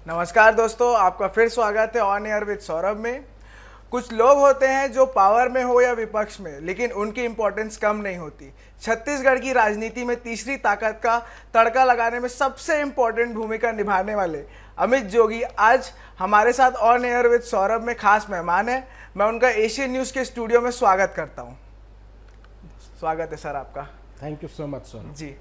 नमस्कार दोस्तों, आपका फिर स्वागत है ऑन एयर विद सौरभ में। कुछ लोग होते हैं जो पावर में हो या विपक्ष में, लेकिन उनकी इंपॉर्टेंस कम नहीं होती। छत्तीसगढ़ की राजनीति में तीसरी ताकत का तड़का लगाने में सबसे इंपॉर्टेंट भूमिका निभाने वाले अमित जोगी आज हमारे साथ ऑन एयर विद सौरभ में खास मेहमान है। मैं उनका एशियन न्यूज़ के स्टूडियो में स्वागत करता हूँ। स्वागत है सर आपका। Thank you so much sir ji.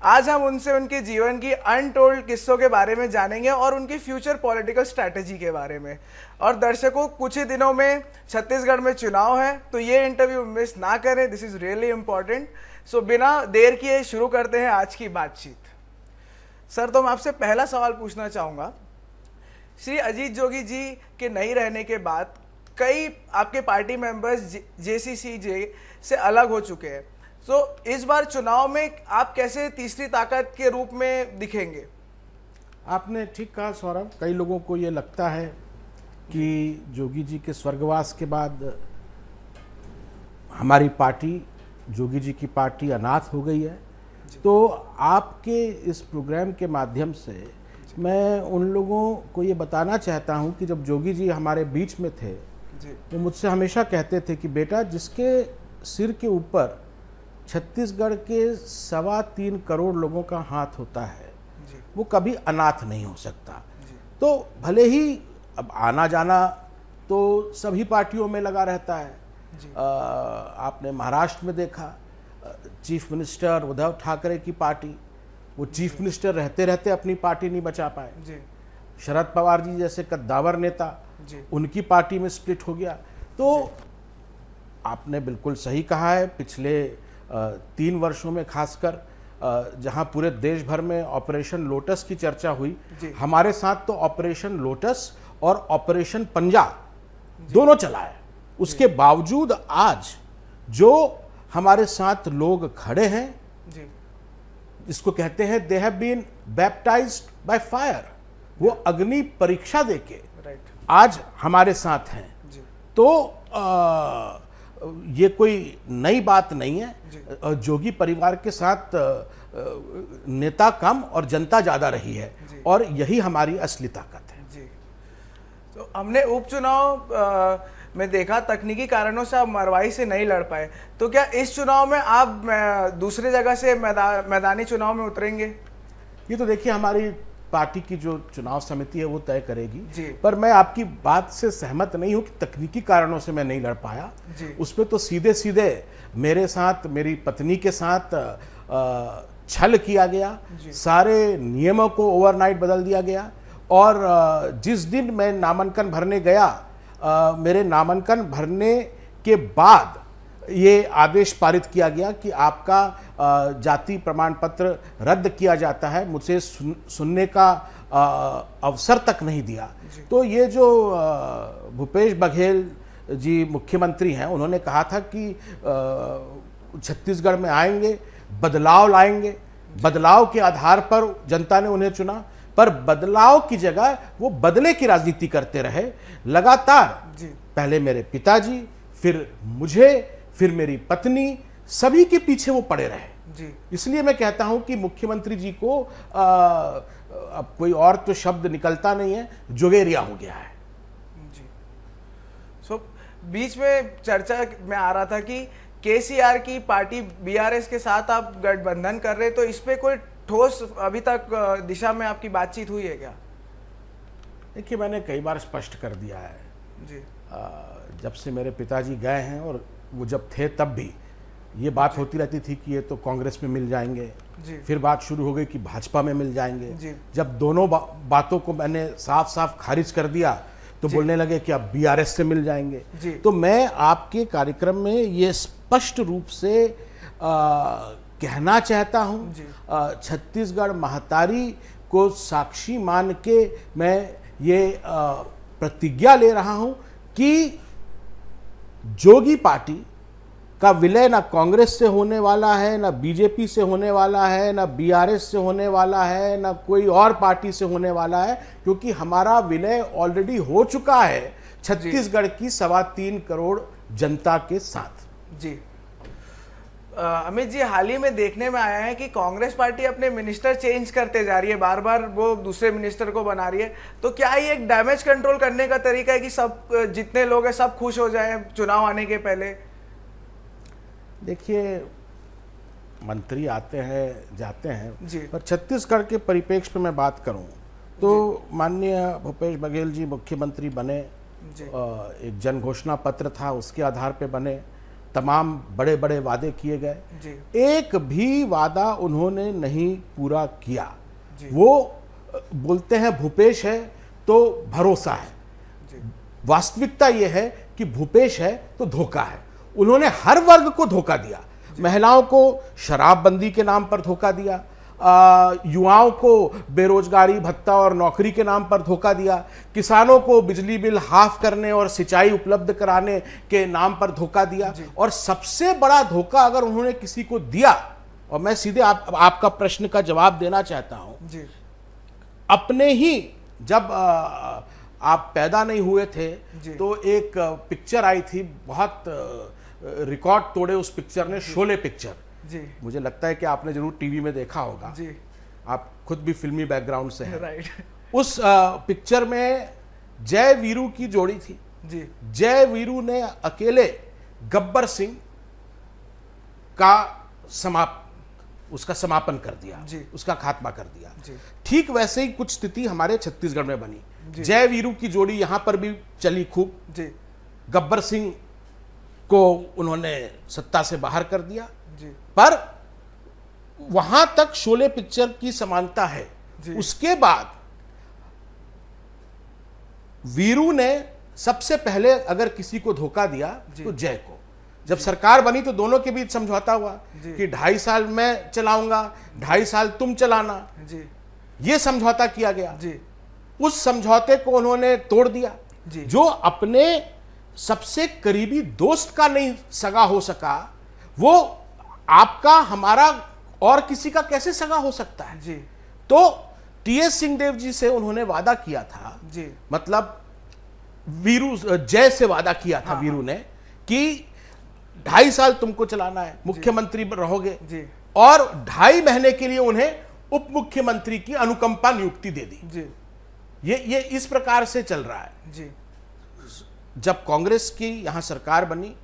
आज हम उनसे उनके जीवन की अनटोल्ड किस्सों के बारे में जानेंगे और उनकी फ्यूचर पॉलिटिकल स्ट्रैटेजी के बारे में। और दर्शकों, कुछ ही दिनों में छत्तीसगढ़ में चुनाव है, तो ये इंटरव्यू मिस ना करें। This is really important. So बिना देर किए शुरू करते हैं आज की बातचीत। सर, तो मैं आपसे पहला सवाल पूछना चाहूँगा। श्री अजीत जोगी जी के नहीं रहने के बाद कई आपके पार्टी मेंबर्स जेसीसीजे से अलग हो चुके हैं। तो इस बार चुनाव में आप कैसे तीसरी ताकत के रूप में दिखेंगे? आपने ठीक कहा सौरभ। कई लोगों को ये लगता है कि जोगी जी के स्वर्गवास के बाद हमारी पार्टी, जोगी जी की पार्टी अनाथ हो गई है। तो आपके इस प्रोग्राम के माध्यम से मैं उन लोगों को ये बताना चाहता हूँ कि जब जोगी जी हमारे बीच में थे वो मुझसे हमेशा कहते थे कि बेटा, जिसके सिर के ऊपर छत्तीसगढ़ के 3.25 करोड़ लोगों का हाथ होता है वो कभी अनाथ नहीं हो सकता। तो भले ही अब आना जाना तो सभी पार्टियों में लगा रहता है। आपने महाराष्ट्र में देखा, चीफ मिनिस्टर उद्धव ठाकरे की पार्टी, वो चीफ मिनिस्टर रहते रहते अपनी पार्टी नहीं बचा पाए। शरद पवार जी जैसे कद्दावर नेता, उनकी पार्टी में स्प्लिट हो गया। तो आपने बिल्कुल सही कहा है। पिछले 3 वर्षों में खासकर जहां पूरे देश भर में ऑपरेशन लोटस की चर्चा हुई, हमारे साथ तो ऑपरेशन लोटस और ऑपरेशन पंजा दोनों चला है। उसके बावजूद आज जो हमारे साथ लोग खड़े हैं, इसको कहते हैं they have been baptised by fire. वो अग्नि परीक्षा देके आज हमारे साथ हैं। तो ये कोई नई बात नहीं है। जोगी परिवार के साथ नेता कम और जनता ज़्यादा रही है, और यही हमारी असली ताकत है। जी। तो हमने उपचुनाव में देखा, तकनीकी कारणों से आप मरवाई से नहीं लड़ पाए। तो क्या इस चुनाव में आप दूसरी जगह से मैदानी चुनाव में उतरेंगे? ये तो देखिए हमारी पार्टी की जो चुनाव समिति है वो तय करेगी। पर मैं आपकी बात से सहमत नहीं हूं कि तकनीकी कारणों से मैं नहीं लड़ पाया। उसमें तो सीधे सीधे मेरे साथ, मेरी पत्नी के साथ छल किया गया। सारे नियमों को ओवरनाइट बदल दिया गया। और जिस दिन मैं नामांकन भरने गया, मेरे नामांकन भरने के बाद ये आदेश पारित किया गया कि आपका जाति प्रमाण पत्र रद्द किया जाता है। मुझे सुनने का अवसर तक नहीं दिया। तो ये जो भूपेश बघेल जी मुख्यमंत्री हैं, उन्होंने कहा था कि छत्तीसगढ़ में आएंगे, बदलाव लाएंगे। बदलाव के आधार पर जनता ने उन्हें चुना, पर बदलाव की जगह वो बदले की राजनीति करते रहे लगातार। पहले मेरे पिताजी, फिर मुझे, फिर मेरी पत्नी, सभी के पीछे वो पड़े रहे। इसलिए मैं कहता हूं कि मुख्यमंत्री जी को अब कोई और तो शब्द निकलता नहीं है, जोगेरिया हो गया है। जी। बीच में चर्चा में आ रहा था कि केसीआर की पार्टी बीआरएस के साथ आप गठबंधन कर रहे, तो इस पे कोई ठोस अभी तक दिशा में आपकी बातचीत हुई है क्या? देखिए, मैंने कई बार स्पष्ट कर दिया है। जब से मेरे पिताजी गए हैं, और वो जब थे तब भी ये बात होती रहती थी कि ये तो कांग्रेस में मिल जाएंगे। फिर बात शुरू हो गई कि भाजपा में मिल जाएंगे। जब दोनों बातों को मैंने साफ साफ खारिज कर दिया तो बोलने लगे कि अब बीआरएस से मिल जाएंगे। तो मैं आपके कार्यक्रम में ये स्पष्ट रूप से कहना चाहता हूं, छत्तीसगढ़ महतारी को साक्षी मान के मैं ये प्रतिज्ञा ले रहा हूं कि जोगी पार्टी का विलय ना कांग्रेस से होने वाला है, ना बीजेपी से होने वाला है, ना बीआरएस से होने वाला है, ना कोई और पार्टी से होने वाला है, क्योंकि हमारा विलय ऑलरेडी हो चुका है छत्तीसगढ़ की 3.25 करोड़ जनता के साथ। जी। अमित जी, हाल ही में देखने में आया है कि कांग्रेस पार्टी अपने मिनिस्टर चेंज करते जा रही है, बार बार वो दूसरे मिनिस्टर को बना रही है। तो क्या ये एक डैमेज कंट्रोल करने का तरीका है कि सब जितने लोग हैं सब खुश हो जाएं चुनाव आने के पहले? देखिए, मंत्री आते हैं जाते हैं जी। पर छत्तीसगढ़ के परिप्रेक्ष्य पे मैं बात करूं तो माननीय भूपेश बघेल जी मुख्यमंत्री बने, एक जन घोषणा पत्र था उसके आधार पे बने, तमाम बड़े बड़े वादे किए गए, एक भी वादा उन्होंने नहीं पूरा किया। वो बोलते हैं भूपेश है तो भरोसा है, वास्तविकता ये है कि भूपेश है तो धोखा है। उन्होंने हर वर्ग को धोखा दिया, महिलाओं को शराबबंदी के नाम पर धोखा दिया, युवाओं को बेरोजगारी भत्ता और नौकरी के नाम पर धोखा दिया, किसानों को बिजली बिल हाफ करने और सिंचाई उपलब्ध कराने के नाम पर धोखा दिया, और सबसे बड़ा धोखा अगर उन्होंने किसी को दिया, और मैं सीधे आपका प्रश्न का जवाब देना चाहता हूं, अपने ही जब आप पैदा नहीं हुए थे तो एक पिक्चर आई थी, बहुत रिकॉर्ड तोड़े उस पिक्चर ने, शोले पिक्चर। मुझे लगता है कि आपने जरूर टीवी में देखा होगा, आप खुद भी फिल्मी बैकग्राउंड से हैं। राइट। उस पिक्चर में जय वीरू की जोड़ी थी। जय वीरू ने अकेले गब्बर सिंह का उसका समापन कर दिया, उसका खात्मा कर दिया। ठीक वैसे ही कुछ स्थिति हमारे छत्तीसगढ़ में बनी। जय वीरू की जोड़ी यहां पर भी चली खूब, गब्बर सिंह को उन्होंने सत्ता से बाहर कर दिया, पर वहां तक शोले पिक्चर की समानता है। उसके बाद वीरू ने सबसे पहले अगर किसी को धोखा दिया तो जय को। जब सरकार बनी तो दोनों के बीच समझौता हुआ कि 2.5 साल मैं चलाऊंगा, 2.5 साल तुम चलाना, यह समझौता किया गया। उस समझौते को उन्होंने तोड़ दिया। जो अपने सबसे करीबी दोस्त का नहीं सगा हो सका, वो आपका, हमारा और किसी का कैसे सगा हो सकता है? तो टीएस सिंहदेव जी से उन्होंने वादा किया था, मतलब वीरू जय से वादा किया था वीरू ने कि 2.5 साल तुमको चलाना है, मुख्यमंत्री रहोगे, और 2.5 महीने के लिए उन्हें उप मुख्यमंत्री की अनुकंपा नियुक्ति दे दी। ये इस प्रकार से चल रहा है। जब कांग्रेस की यहां सरकार बनी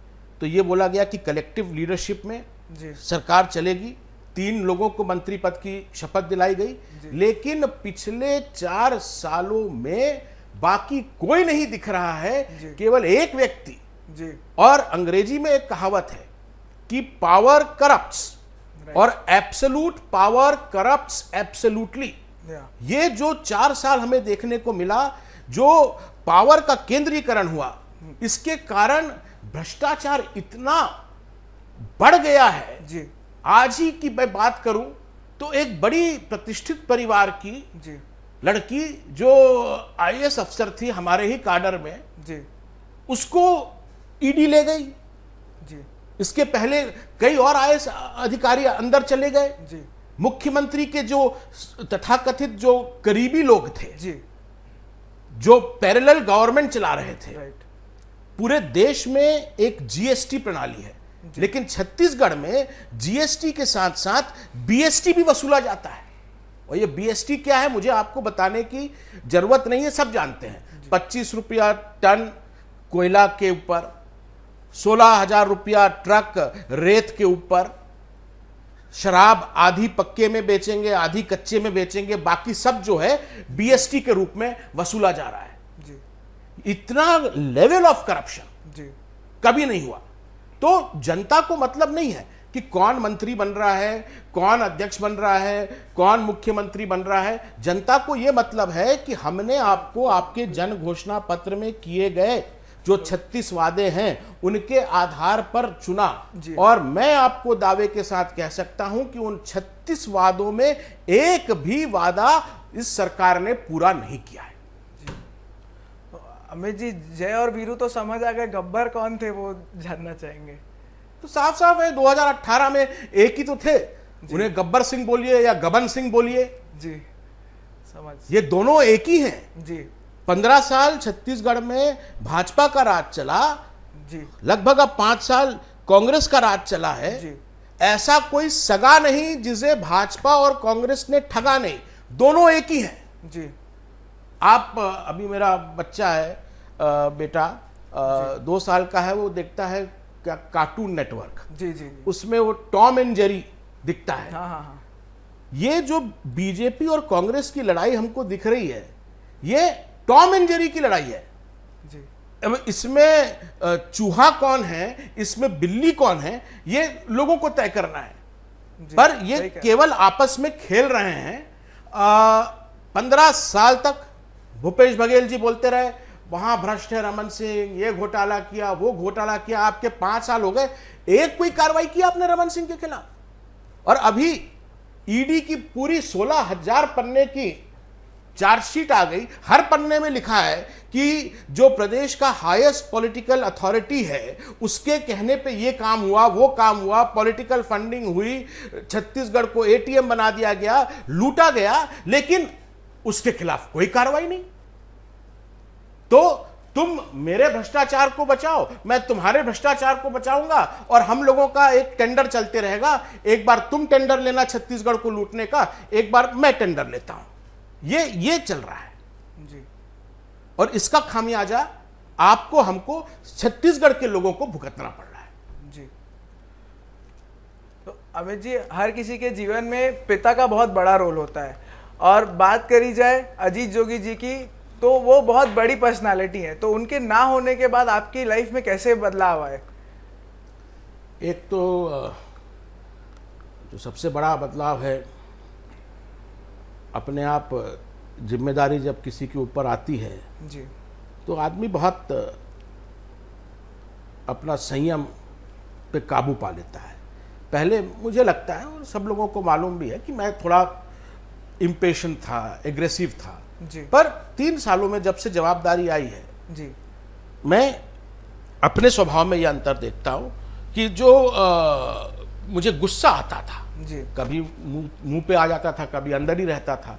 तो ये बोला गया कि कलेक्टिव लीडरशिप में सरकार चलेगी, 3 लोगों को मंत्री पद की शपथ दिलाई गई, लेकिन पिछले 4 सालों में बाकी कोई नहीं दिख रहा है, केवल एक व्यक्ति। और अंग्रेजी में एक कहावत है कि पावर करप्ट्स और एब्सोल्यूट पावर करप्ट्स एब्सोल्यूटली। ये जो 4 साल हमें देखने को मिला, जो पावर का केंद्रीकरण हुआ, इसके कारण भ्रष्टाचार इतना बढ़ गया है। आज ही की मैं बात करूं तो एक बड़ी प्रतिष्ठित परिवार की लड़की जो आईएएस अफसर थी हमारे ही काडर में, उसको ईडी ले गई। इसके पहले कई और आईएएस अधिकारी अंदर चले गए। मुख्यमंत्री के जो तथाकथित जो करीबी लोग थे, जो पैरेलल गवर्नमेंट चला रहे थे, पूरे देश में एक जीएसटी प्रणाली है, लेकिन छत्तीसगढ़ में जीएसटी के साथ साथ बीएसटी भी वसूला जाता है। और ये बीएसटी क्या है मुझे आपको बताने की जरूरत नहीं है, सब जानते हैं। 25 रुपया टन कोयला के ऊपर, 16,000 रुपया ट्रक रेत के ऊपर, शराब आधी पक्के में बेचेंगे आधी कच्चे में बेचेंगे, बाकी सब जो है बीएसटी के रूप में वसूला जा रहा है। इतना लेवल ऑफ करप्शन कभी नहीं हुआ। तो जनता को मतलब नहीं है कि कौन मंत्री बन रहा है, कौन अध्यक्ष बन रहा है, कौन मुख्यमंत्री बन रहा है। जनता को यह मतलब है कि हमने आपको आपके जन घोषणा पत्र में किए गए जो 36 वादे हैं उनके आधार पर चुना। और मैं आपको दावे के साथ कह सकता हूं कि उन 36 वादों में एक भी वादा इस सरकार ने पूरा नहीं किया है। अमित जी, जय और वीरू तो समझ आ गए, गब्बर कौन थे वो जानना चाहेंगे। तो साफ साफ है, 2018 में एक ही तो थे, उन्हें गब्बर सिंह बोलिए या गबन सिंह बोलिए, समझ, ये दोनों एक ही हैं। 15 साल छत्तीसगढ़ में भाजपा का राज चला, लगभग अब 5 साल कांग्रेस का राज चला है। ऐसा कोई सगा नहीं जिसे भाजपा और कांग्रेस ने ठगा नहीं, दोनों एक ही हैं जी। आप अभी मेरा बच्चा है, बेटा 2 साल का है, वो देखता है क्या कार्टून नेटवर्क, जी जी, उसमें वो टॉम एंड जेरी दिखता है। हाँ हाँ हाँ। ये जो बीजेपी और कांग्रेस की लड़ाई हमको दिख रही है, ये टॉम एंड जेरी की लड़ाई है जी। अब इसमें चूहा कौन है, इसमें बिल्ली कौन है, ये लोगों को तय करना है। पर ये केवल आपस में खेल रहे हैं। 15 साल तक भूपेश बघेल जी बोलते रहे वहां भ्रष्ट है रमन सिंह, ये घोटाला किया, वो घोटाला किया। आपके 5 साल हो गए, एक कोई कार्रवाई की आपने रमन सिंह के खिलाफ? और अभी ईडी की पूरी 16,000 पन्ने की चार्जशीट आ गई। हर पन्ने में लिखा है कि जो प्रदेश का हाईएस्ट पॉलिटिकल अथॉरिटी है उसके कहने पे ये काम हुआ, वो काम हुआ, पॉलिटिकल फंडिंग हुई, छत्तीसगढ़ को एटीएम बना दिया गया, लूटा गया, लेकिन उसके खिलाफ कोई कार्रवाई नहीं। तो तुम मेरे भ्रष्टाचार को बचाओ, मैं तुम्हारे भ्रष्टाचार को बचाऊंगा, और हम लोगों का एक टेंडर चलते रहेगा। एक बार तुम टेंडर लेना छत्तीसगढ़ को लूटने का, एक बार मैं टेंडर लेता हूं। ये चल रहा है जी। और इसका खामियाजा आपको, हमको, छत्तीसगढ़ के लोगों को भुगतना पड़ रहा है जी। तो अमित जी, हर किसी के जीवन में पिता का बहुत बड़ा रोल होता है, और बात करी जाए अजीत जोगी जी की तो वो बहुत बड़ी पर्सनालिटी है। तो उनके ना होने के बाद आपकी लाइफ में कैसे बदलाव आए? एक तो जो सबसे बड़ा बदलाव है, अपने आप जिम्मेदारी जब किसी के ऊपर आती है जी, तो आदमी बहुत अपना संयम पे काबू पा लेता है। पहले मुझे लगता है, और सब लोगों को मालूम भी है, कि मैं थोड़ा इम्पेशेंट था, एग्रेसिव था जी। पर 3 सालों में जब से जवाबदारी आई है जी, मैं अपने स्वभाव में यह अंतर देखता हूं कि जो मुझे गुस्सा आता था जी, कभी मुंह पे आ जाता था, कभी अंदर ही रहता था।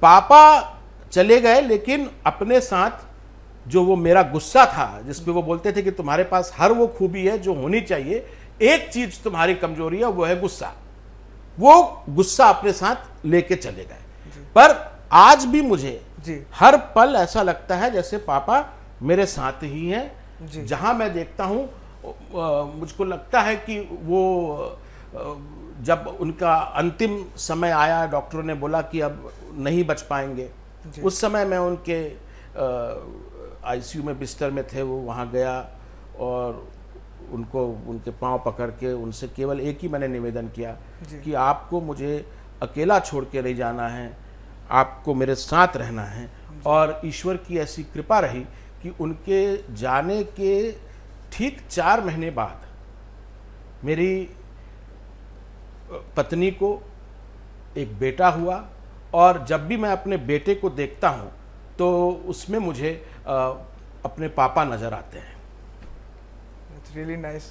पापा चले गए, लेकिन अपने साथ जो वो मेरा गुस्सा था, जिसपे वो बोलते थे कि तुम्हारे पास हर वो खूबी है जो होनी चाहिए, एक चीज तुम्हारी कमजोरी है, वो है गुस्सा। वो गुस्सा अपने साथ लेके चले गए। पर आज भी मुझे जी, हर पल ऐसा लगता है जैसे पापा मेरे साथ ही हैं। जहां मैं देखता हूं, मुझको लगता है कि वो जब उनका अंतिम समय आया, डॉक्टरों ने बोला कि अब नहीं बच पाएंगे, उस समय मैं उनके आईसीयू में बिस्तर में थे, वो वहाँ गया और उनको, उनके पांव पकड़ के उनसे केवल एक ही मैंने निवेदन किया कि आपको मुझे अकेला छोड़ के नहीं जाना है, आपको मेरे साथ रहना है। और ईश्वर की ऐसी कृपा रही कि उनके जाने के ठीक 4 महीने बाद मेरी पत्नी को एक बेटा हुआ, और जब भी मैं अपने बेटे को देखता हूं तो उसमें मुझे अपने पापा नजर आते हैं। It's really nice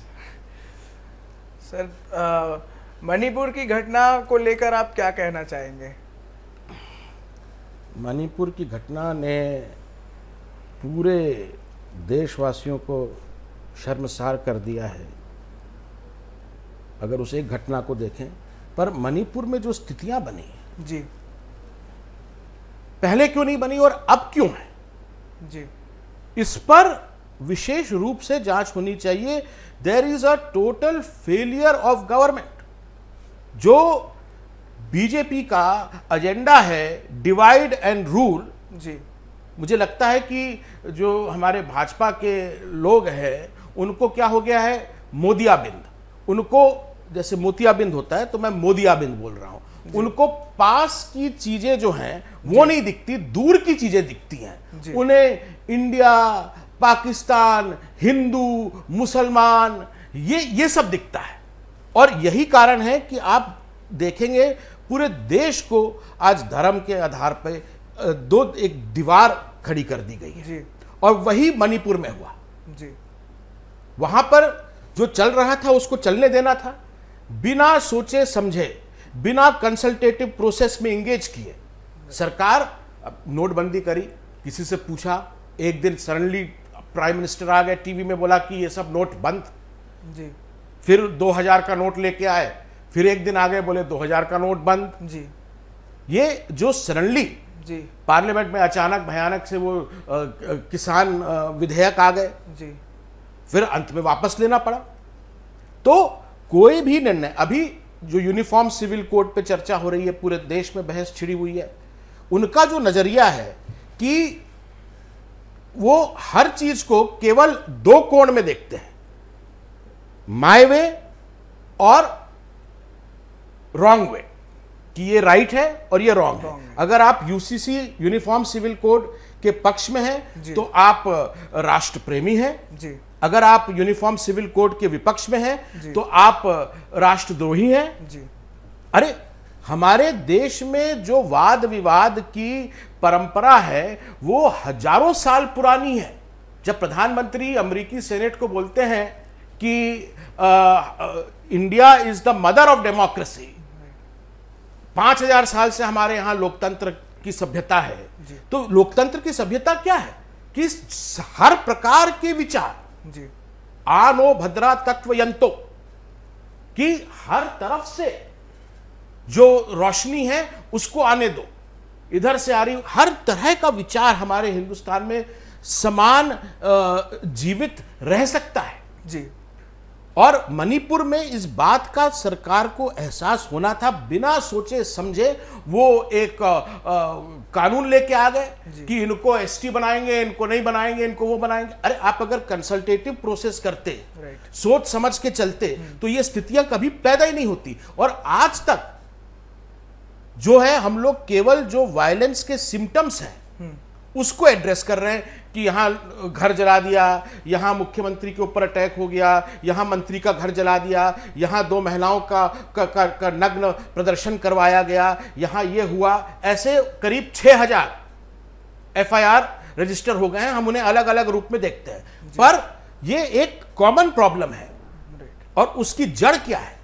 sir. Manipur की घटना को लेकर आप क्या कहना चाहेंगे? मणिपुर की घटना ने पूरे देशवासियों को शर्मसार कर दिया है, अगर उस एक घटना को देखें। पर मणिपुर में जो स्थितियां बनी जी, पहले क्यों नहीं बनी और अब क्यों है जी, इस पर विशेष रूप से जांच होनी चाहिए। There is a total failure of government. जो बीजेपी का एजेंडा है डिवाइड एंड रूल, जी, मुझे लगता है कि जो हमारे भाजपा के लोग हैं उनको क्या हो गया है, मोदियाबिंद। उनको जैसे मोतियाबिंद होता है, तो मैं मोदियाबिंद बोल रहा हूं। उनको पास की चीजें जो हैं वो नहीं दिखती, दूर की चीजें दिखती हैं। उन्हें इंडिया, पाकिस्तान, हिंदू, मुसलमान, ये सब दिखता है। और यही कारण है कि आप देखेंगे पूरे देश को आज धर्म के आधार पर एक दीवार खड़ी कर दी गई है जी, और वही मणिपुर में हुआ जी। वहां पर जो चल रहा था उसको चलने देना था, बिना सोचे समझे, बिना कंसल्टेटिव प्रोसेस में इंगेज किए। सरकार नोटबंदी करी, किसी से पूछा, एक दिन सडनली प्राइम मिनिस्टर आ गए टीवी में, बोला कि ये सब नोट बंद। जी। फिर 2000 का नोट लेके आए, फिर एक दिन आ गए बोले 2000 का नोट बंद जी। ये जो सडनली जी पार्लियामेंट में अचानक भयानक से वो किसान विधेयक आ गए जी, फिर अंत में वापस लेना पड़ा। तो कोई भी निर्णय, अभी जो यूनिफॉर्म सिविल कोड पे चर्चा हो रही है, पूरे देश में बहस छिड़ी हुई है, उनका जो नजरिया है कि वो हर चीज को केवल दो कोण में देखते हैं, माय वे और रॉन्ग वे, कि ये राइट है और ये रॉन्ग है। अगर आप यूसीसी यूनिफॉर्म सिविल कोड के पक्ष में हैं तो आप राष्ट्र प्रेमी हैं जी। अगर आप यूनिफॉर्म सिविल कोड के विपक्ष में हैं तो आप राष्ट्रद्रोही हैं जी। अरे हमारे देश में जो वाद विवाद की परंपरा है वो हजारों साल पुरानी है। जब प्रधानमंत्री अमेरिकी सेनेट को बोलते हैं कि India is the mother of democracy, 5000 साल से हमारे यहां लोकतंत्र की सभ्यता है, तो लोकतंत्र की सभ्यता क्या है कि हर प्रकार के विचार जी। आनो भद्रा तत्व यंतो, कि हर तरफ से जो रोशनी है उसको आने दो, इधर से आ रही हर तरह का विचार हमारे हिंदुस्तान में समान जीवित रह सकता है जी। और मणिपुर में इस बात का सरकार को एहसास होना था, बिना सोचे समझे वो एक कानून लेके आ गए कि इनको एसटी बनाएंगे, इनको नहीं बनाएंगे, इनको वो बनाएंगे। अरे आप अगर कंसल्टेटिव प्रोसेस करते, सोच समझ के चलते तो ये स्थितियां कभी पैदा ही नहीं होती। और आज तक जो है हम लोग केवल जो वायलेंस के सिम्टम्स हैं उसको एड्रेस कर रहे हैं कि यहां घर जला दिया, यहां मुख्यमंत्री के ऊपर अटैक हो गया, यहां मंत्री का घर जला दिया, यहां 2 महिलाओं का नग्न प्रदर्शन करवाया गया, यहां ये हुआ। ऐसे करीब 6000 एफआईआर रजिस्टर हो गए हैं। हम उन्हें अलग अलग रूप में देखते हैं, पर ये एक कॉमन प्रॉब्लम है। और उसकी जड़ क्या है?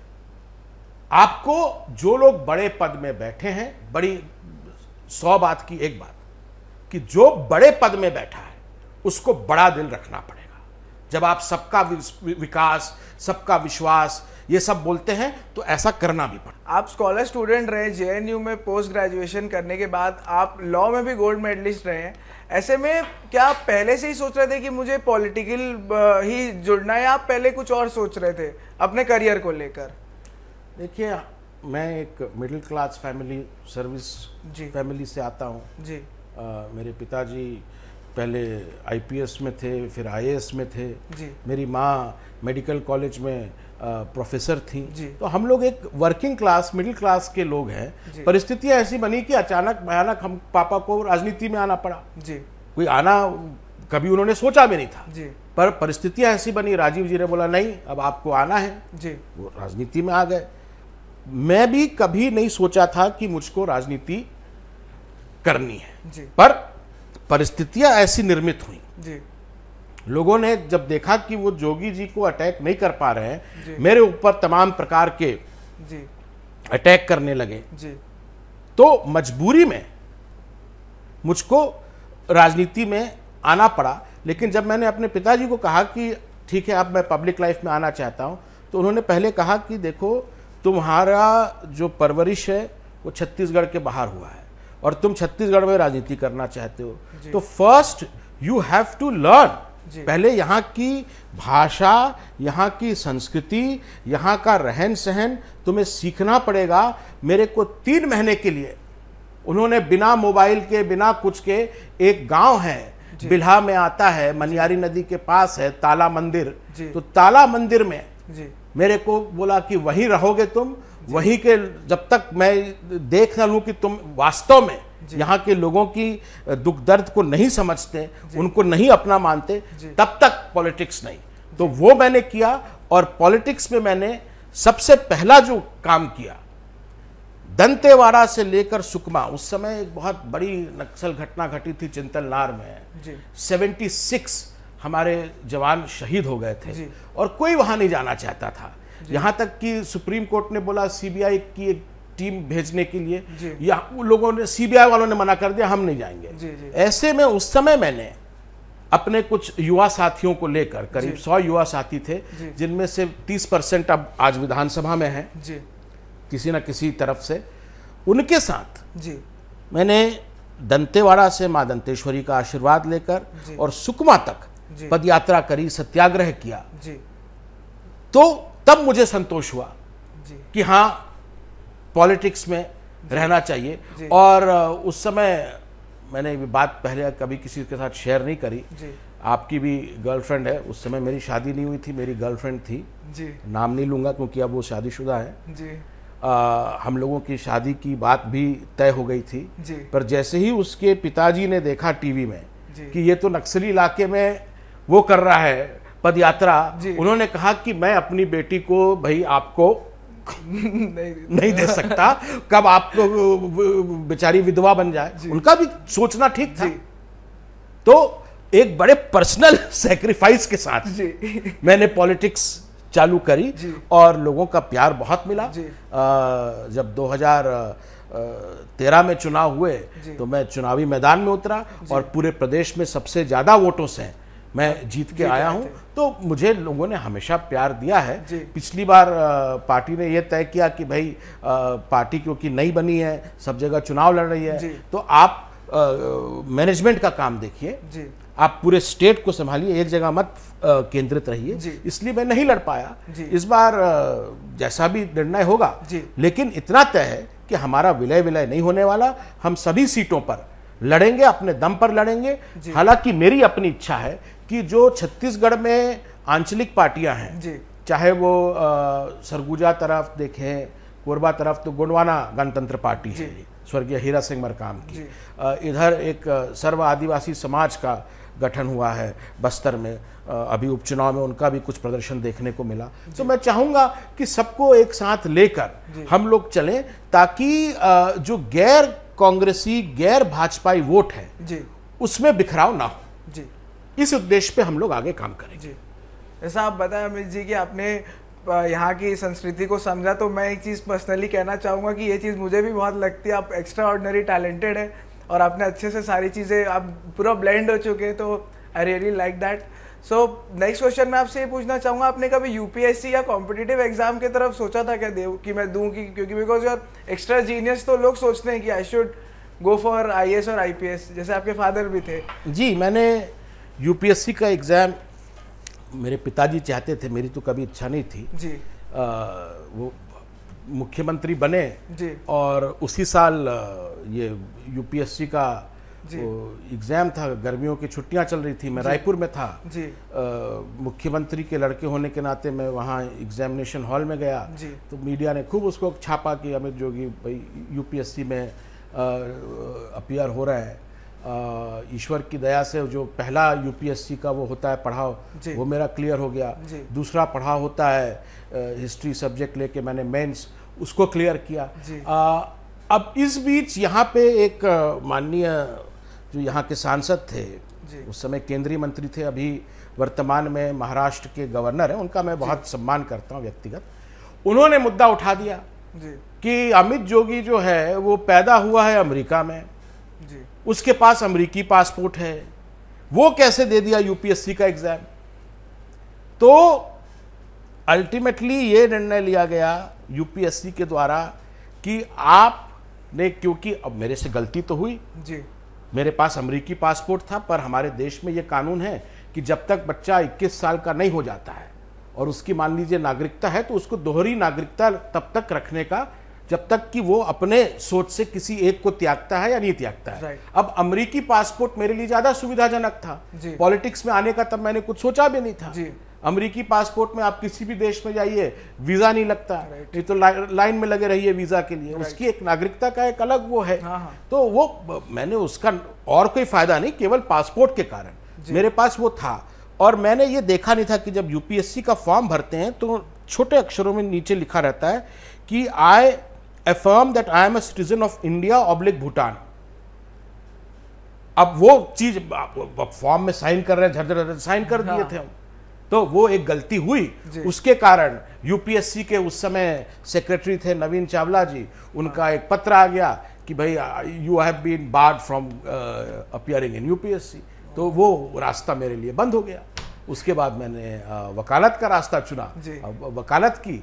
आपको जो लोग बड़े पद में बैठे हैं, बड़ी 100 बात की एक बात कि जो बड़े पद में बैठा है उसको बड़ा दिल रखना पड़ेगा। जब आप सबका विकास, सबका विश्वास ये सब बोलते हैं तो ऐसा करना भी पड़ता। आप स्कॉलर स्टूडेंट रहे, जेएनयू में पोस्ट ग्रेजुएशन करने के बाद आप लॉ में भी गोल्ड मेडलिस्ट रहे हैं। ऐसे में क्या आप पहले से ही सोच रहे थे कि मुझे पॉलिटिकल ही जुड़ना है, आप पहले कुछ और सोच रहे थे अपने करियर को लेकर? देखिए, मैं एक middle class family, service family से आता हूँ जी। मेरे पिताजी पहले आईपीएस में थे, फिर आईएएस में थे जी। मेरी माँ मेडिकल कॉलेज में प्रोफेसर थी जी। तो हम लोग एक वर्किंग क्लास, मिडिल क्लास के लोग हैं। परिस्थितियां ऐसी बनी कि अचानक भयानक हम पापा को राजनीति में आना पड़ा जी। कोई आना कभी उन्होंने सोचा भी नहीं था जी। पर परिस्थितियां ऐसी बनी, राजीव जी ने बोला नहीं अब आपको आना है जी। वो राजनीति में आ गए। मैं भी कभी नहीं सोचा था कि मुझको राजनीति करनी है जी। पर परिस्थितियां ऐसी निर्मित हुई जी। लोगों ने जब देखा कि वो जोगी जी को अटैक नहीं कर पा रहे हैं, मेरे ऊपर तमाम प्रकार के जी अटैक करने लगे जी। तो मजबूरी में मुझको राजनीति में आना पड़ा। लेकिन जब मैंने अपने पिताजी को कहा कि ठीक है अब मैं पब्लिक लाइफ में आना चाहता हूं, तो उन्होंने पहले कहा कि देखो तुम्हारा जो परवरिश है वो छत्तीसगढ़ के बाहर हुआ है और तुम छत्तीसगढ़ में राजनीति करना चाहते हो, तो first you have to learn, पहले यहाँ की भाषा, यहाँ की संस्कृति, यहाँ का रहन सहन तुम्हें सीखना पड़ेगा। मेरे को 3 महीने के लिए उन्होंने बिना मोबाइल के, बिना कुछ के, एक गांव है बिल्हा में आता है, मनियारी नदी के पास है, ताला मंदिर, तो ताला मंदिर में मेरे को बोला कि वहीं रहोगे तुम, वहीं के जब तक मैं देख ना लूं कि तुम वास्तव में यहाँ के लोगों की दुख दर्द को नहीं समझते, उनको नहीं अपना मानते, तब तक पॉलिटिक्स नहीं। तो वो मैंने किया और पॉलिटिक्स में मैंने सबसे पहला जो काम किया, दंतेवाड़ा से लेकर सुकमा, उस समय एक बहुत बड़ी नक्सल घटना घटी थी चिंतलनार में, 76 हमारे जवान शहीद हो गए थे और कोई वहां नहीं जाना चाहता था। यहां तक कि सुप्रीम कोर्ट ने बोला सीबीआई की एक टीम भेजने के लिए, या लोगों ने, सीबीआई वालों ने मना कर दिया, हम नहीं जाएंगे। ऐसे में उस समय मैंने अपने कुछ युवा साथियों को लेकर, करीब 100 युवा साथी थे, जिनमें से 30% अब आज विधानसभा में हैं किसी न किसी तरफ से, उनके साथ मैंने दंतेवाड़ा से मां दंतेश्वरी का आशीर्वाद लेकर और सुकमा तक पद यात्रा करी, सत्याग्रह किया। तो तब मुझे संतोष हुआ कि हाँ, पॉलिटिक्स में रहना चाहिए। और उस समय मैंने ये बात पहले कभी किसी के साथ शेयर नहीं करी, आपकी भी गर्लफ्रेंड है, उस समय मेरी शादी नहीं हुई थी, मेरी गर्लफ्रेंड थी, नाम नहीं लूंगा क्योंकि अब वो शादीशुदा है। हम लोगों की शादी की बात भी तय हो गई थी, पर जैसे ही उसके पिताजी ने देखा टीवी में कि ये तो नक्सली इलाके में वो कर रहा है पद यात्रा, उन्होंने कहा कि मैं अपनी बेटी को भाई आपको नहीं दे सकता, कब आपको बेचारी विधवा बन जाए। उनका भी सोचना ठीक था। तो एक बड़े पर्सनल सेक्रीफाइस के साथ मैंने पॉलिटिक्स चालू करी और लोगों का प्यार बहुत मिला। जब 2013 में चुनाव हुए तो मैं चुनावी मैदान में उतरा और पूरे प्रदेश में सबसे ज्यादा वोटों से मैं जीत के आया हूं। तो मुझे लोगों ने हमेशा प्यार दिया है। पिछली बार पार्टी ने यह तय किया कि भाई पार्टी क्योंकि नई बनी है, सब जगह चुनाव लड़ रही है, तो आप मैनेजमेंट का काम देखिए, आप पूरे स्टेट को संभालिए, एक जगह मत केंद्रित रहिए। इसलिए मैं नहीं लड़ पाया। इस बार जैसा भी निर्णय होगा, लेकिन इतना तय है कि हमारा विलय नहीं होने वाला, हम सभी सीटों पर लड़ेंगे, अपने दम पर लड़ेंगे। हालांकि मेरी अपनी इच्छा है कि जो छत्तीसगढ़ में आंचलिक पार्टियां हैं, चाहे वो सरगुजा तरफ देखें, कोरबा तरफ तो गोंडवाना गणतंत्र पार्टी है स्वर्गीय हीरा सिंह मरकाम की, इधर एक सर्व आदिवासी समाज का गठन हुआ है बस्तर में, अभी उपचुनाव में उनका भी कुछ प्रदर्शन देखने को मिला। तो मैं चाहूंगा कि सबको एक साथ लेकर हम लोग चलें, ताकि जो गैर कांग्रेसी गैर भाजपाई वोट है उसमें बिखराव ना हो। इस उद्देश्य पे हम लोग आगे काम करेंगे। जैसा आप बताया अमित जी कि आपने यहाँ की संस्कृति को समझा, तो मैं एक चीज़ पर्सनली कहना चाहूँगा कि ये चीज़ मुझे भी बहुत लगती है। आप एक्स्ट्रा ऑर्डिनरी टैलेंटेड है और आपने अच्छे से सारी चीज़ें, आप पूरा ब्लेंड हो चुके हैं, तो I really like that. So next question मैं आपसे ये पूछना चाहूँगा, आपने कभी यूपीएससी या कॉम्पिटिटिव एग्जाम की तरफ सोचा था क्या कि मैं दूँ, क्योंकि बिकॉज यूर एक्स्ट्रा जीनियस, तो लोग सोचते हैं कि I should go for IAS और आईपीएस, जैसे आपके फादर भी थे। जी, मैंने यूपीएससी का एग्ज़ाम, मेरे पिताजी चाहते थे, मेरी तो कभी इच्छा नहीं थी। वो मुख्यमंत्री बने और उसी साल ये यूपीएससी का एग्ज़ाम था, गर्मियों की छुट्टियां चल रही थी, मैं रायपुर में था। मुख्यमंत्री के लड़के होने के नाते मैं वहाँ एग्जामिनेशन हॉल में गया, तो मीडिया ने खूब उसको छापा कि अमित जोगी भाई यूपीएससी में अपीयर हो रहा है। ईश्वर की दया से जो पहला यूपीएससी का वो होता है पढ़ाओ, वो मेरा क्लियर हो गया। दूसरा पढ़ाओ होता है हिस्ट्री सब्जेक्ट लेके, मैंने मेंस उसको क्लियर किया। अब इस बीच यहाँ पे एक माननीय जो यहाँ के सांसद थे, उस समय केंद्रीय मंत्री थे, अभी वर्तमान में महाराष्ट्र के गवर्नर हैं, उनका मैं बहुत सम्मान करता हूँ व्यक्तिगत। उन्होंने मुद्दा उठा दिया कि अमित जोगी जो है वो पैदा हुआ है अमेरिका में, उसके पास अमेरिकी पासपोर्ट है, वो कैसे दे दिया यूपीएससी का एग्जाम। तो अल्टीमेटली ये निर्णय लिया गया यूपीएससी के द्वारा कि आपने, क्योंकि अब मेरे से गलती तो हुई, मेरे पास अमेरिकी पासपोर्ट था, पर हमारे देश में ये कानून है कि जब तक बच्चा 21 साल का नहीं हो जाता है और उसकी मान लीजिए नागरिकता है, तो उसको दोहरी नागरिकता तब तक रखने का जब तक कि वो अपने सोच से किसी एक को त्यागता है या नहीं त्यागता है। अब अमेरिकी पासपोर्ट मेरे लिए ज्यादा सुविधाजनक था। पॉलिटिक्स में आने का तब मैंने कुछ सोचा भी नहीं था। अमेरिकी पासपोर्ट में आप किसी भी देश में जाइए, वीजा नहीं लगता, नहीं तो लाइन में लगे रहिए वीजा के लिए, उसकी एक नागरिकता का एक अलग वो है। तो वो मैंने उसका और कोई फायदा नहीं, केवल पासपोर्ट के कारण मेरे पास वो था। और मैंने ये देखा नहीं था कि जब यूपीएससी का फॉर्म भरते हैं तो छोटे अक्षरों में नीचे लिखा रहता है कि आई affirm that I am a citizen of India / Bhutan. अब वो चीज फॉर्म में साइन कर रहे हैं, झर साइन कर दिए थे हम, तो वो एक गलती हुई। उसके कारण यूपीएससी के उस समय सेक्रेटरी थे नवीन चावला जी, उनका एक पत्र आ गया कि भाई you have been barred from appearing in UPSC. तो वो रास्ता मेरे लिए बंद हो गया। उसके बाद मैंने वकालत का रास्ता चुना, वकालत की,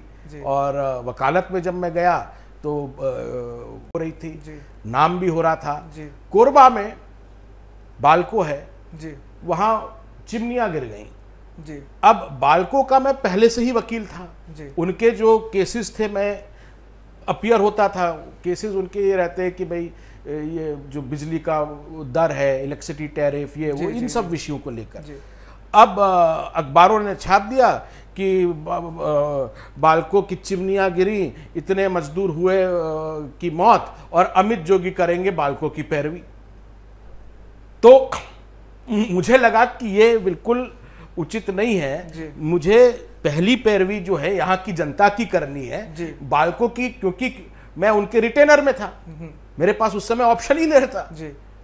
और वकालत में जब मैं गया तो हो रही थी, नाम भी हो रहा था। कोरबा में बालको है, वहाँ चिमनियाँ गिर गई। अब बालको का मैं पहले से ही वकील था, उनके जो केसेस थे मैं अपीयर होता था। केसेस उनके ये रहते हैं कि भाई ये जो बिजली का दर है, इलेक्ट्रिसिटी टैरिफ, ये वो, इन सब विषयों को लेकर। अब अखबारों ने छाप दिया कि बालको की चिमनियाँ गिरी, इतने मजदूर हुए की मौत, और अमित जोगी करेंगे बालको की पैरवी। तो मुझे लगा कि ये बिल्कुल उचित नहीं है। मुझे पहली पैरवी जो है यहाँ की जनता की करनी है, बालको की, क्योंकि मैं उनके रिटेनर में था, मेरे पास उस समय ऑप्शन ही नहीं था।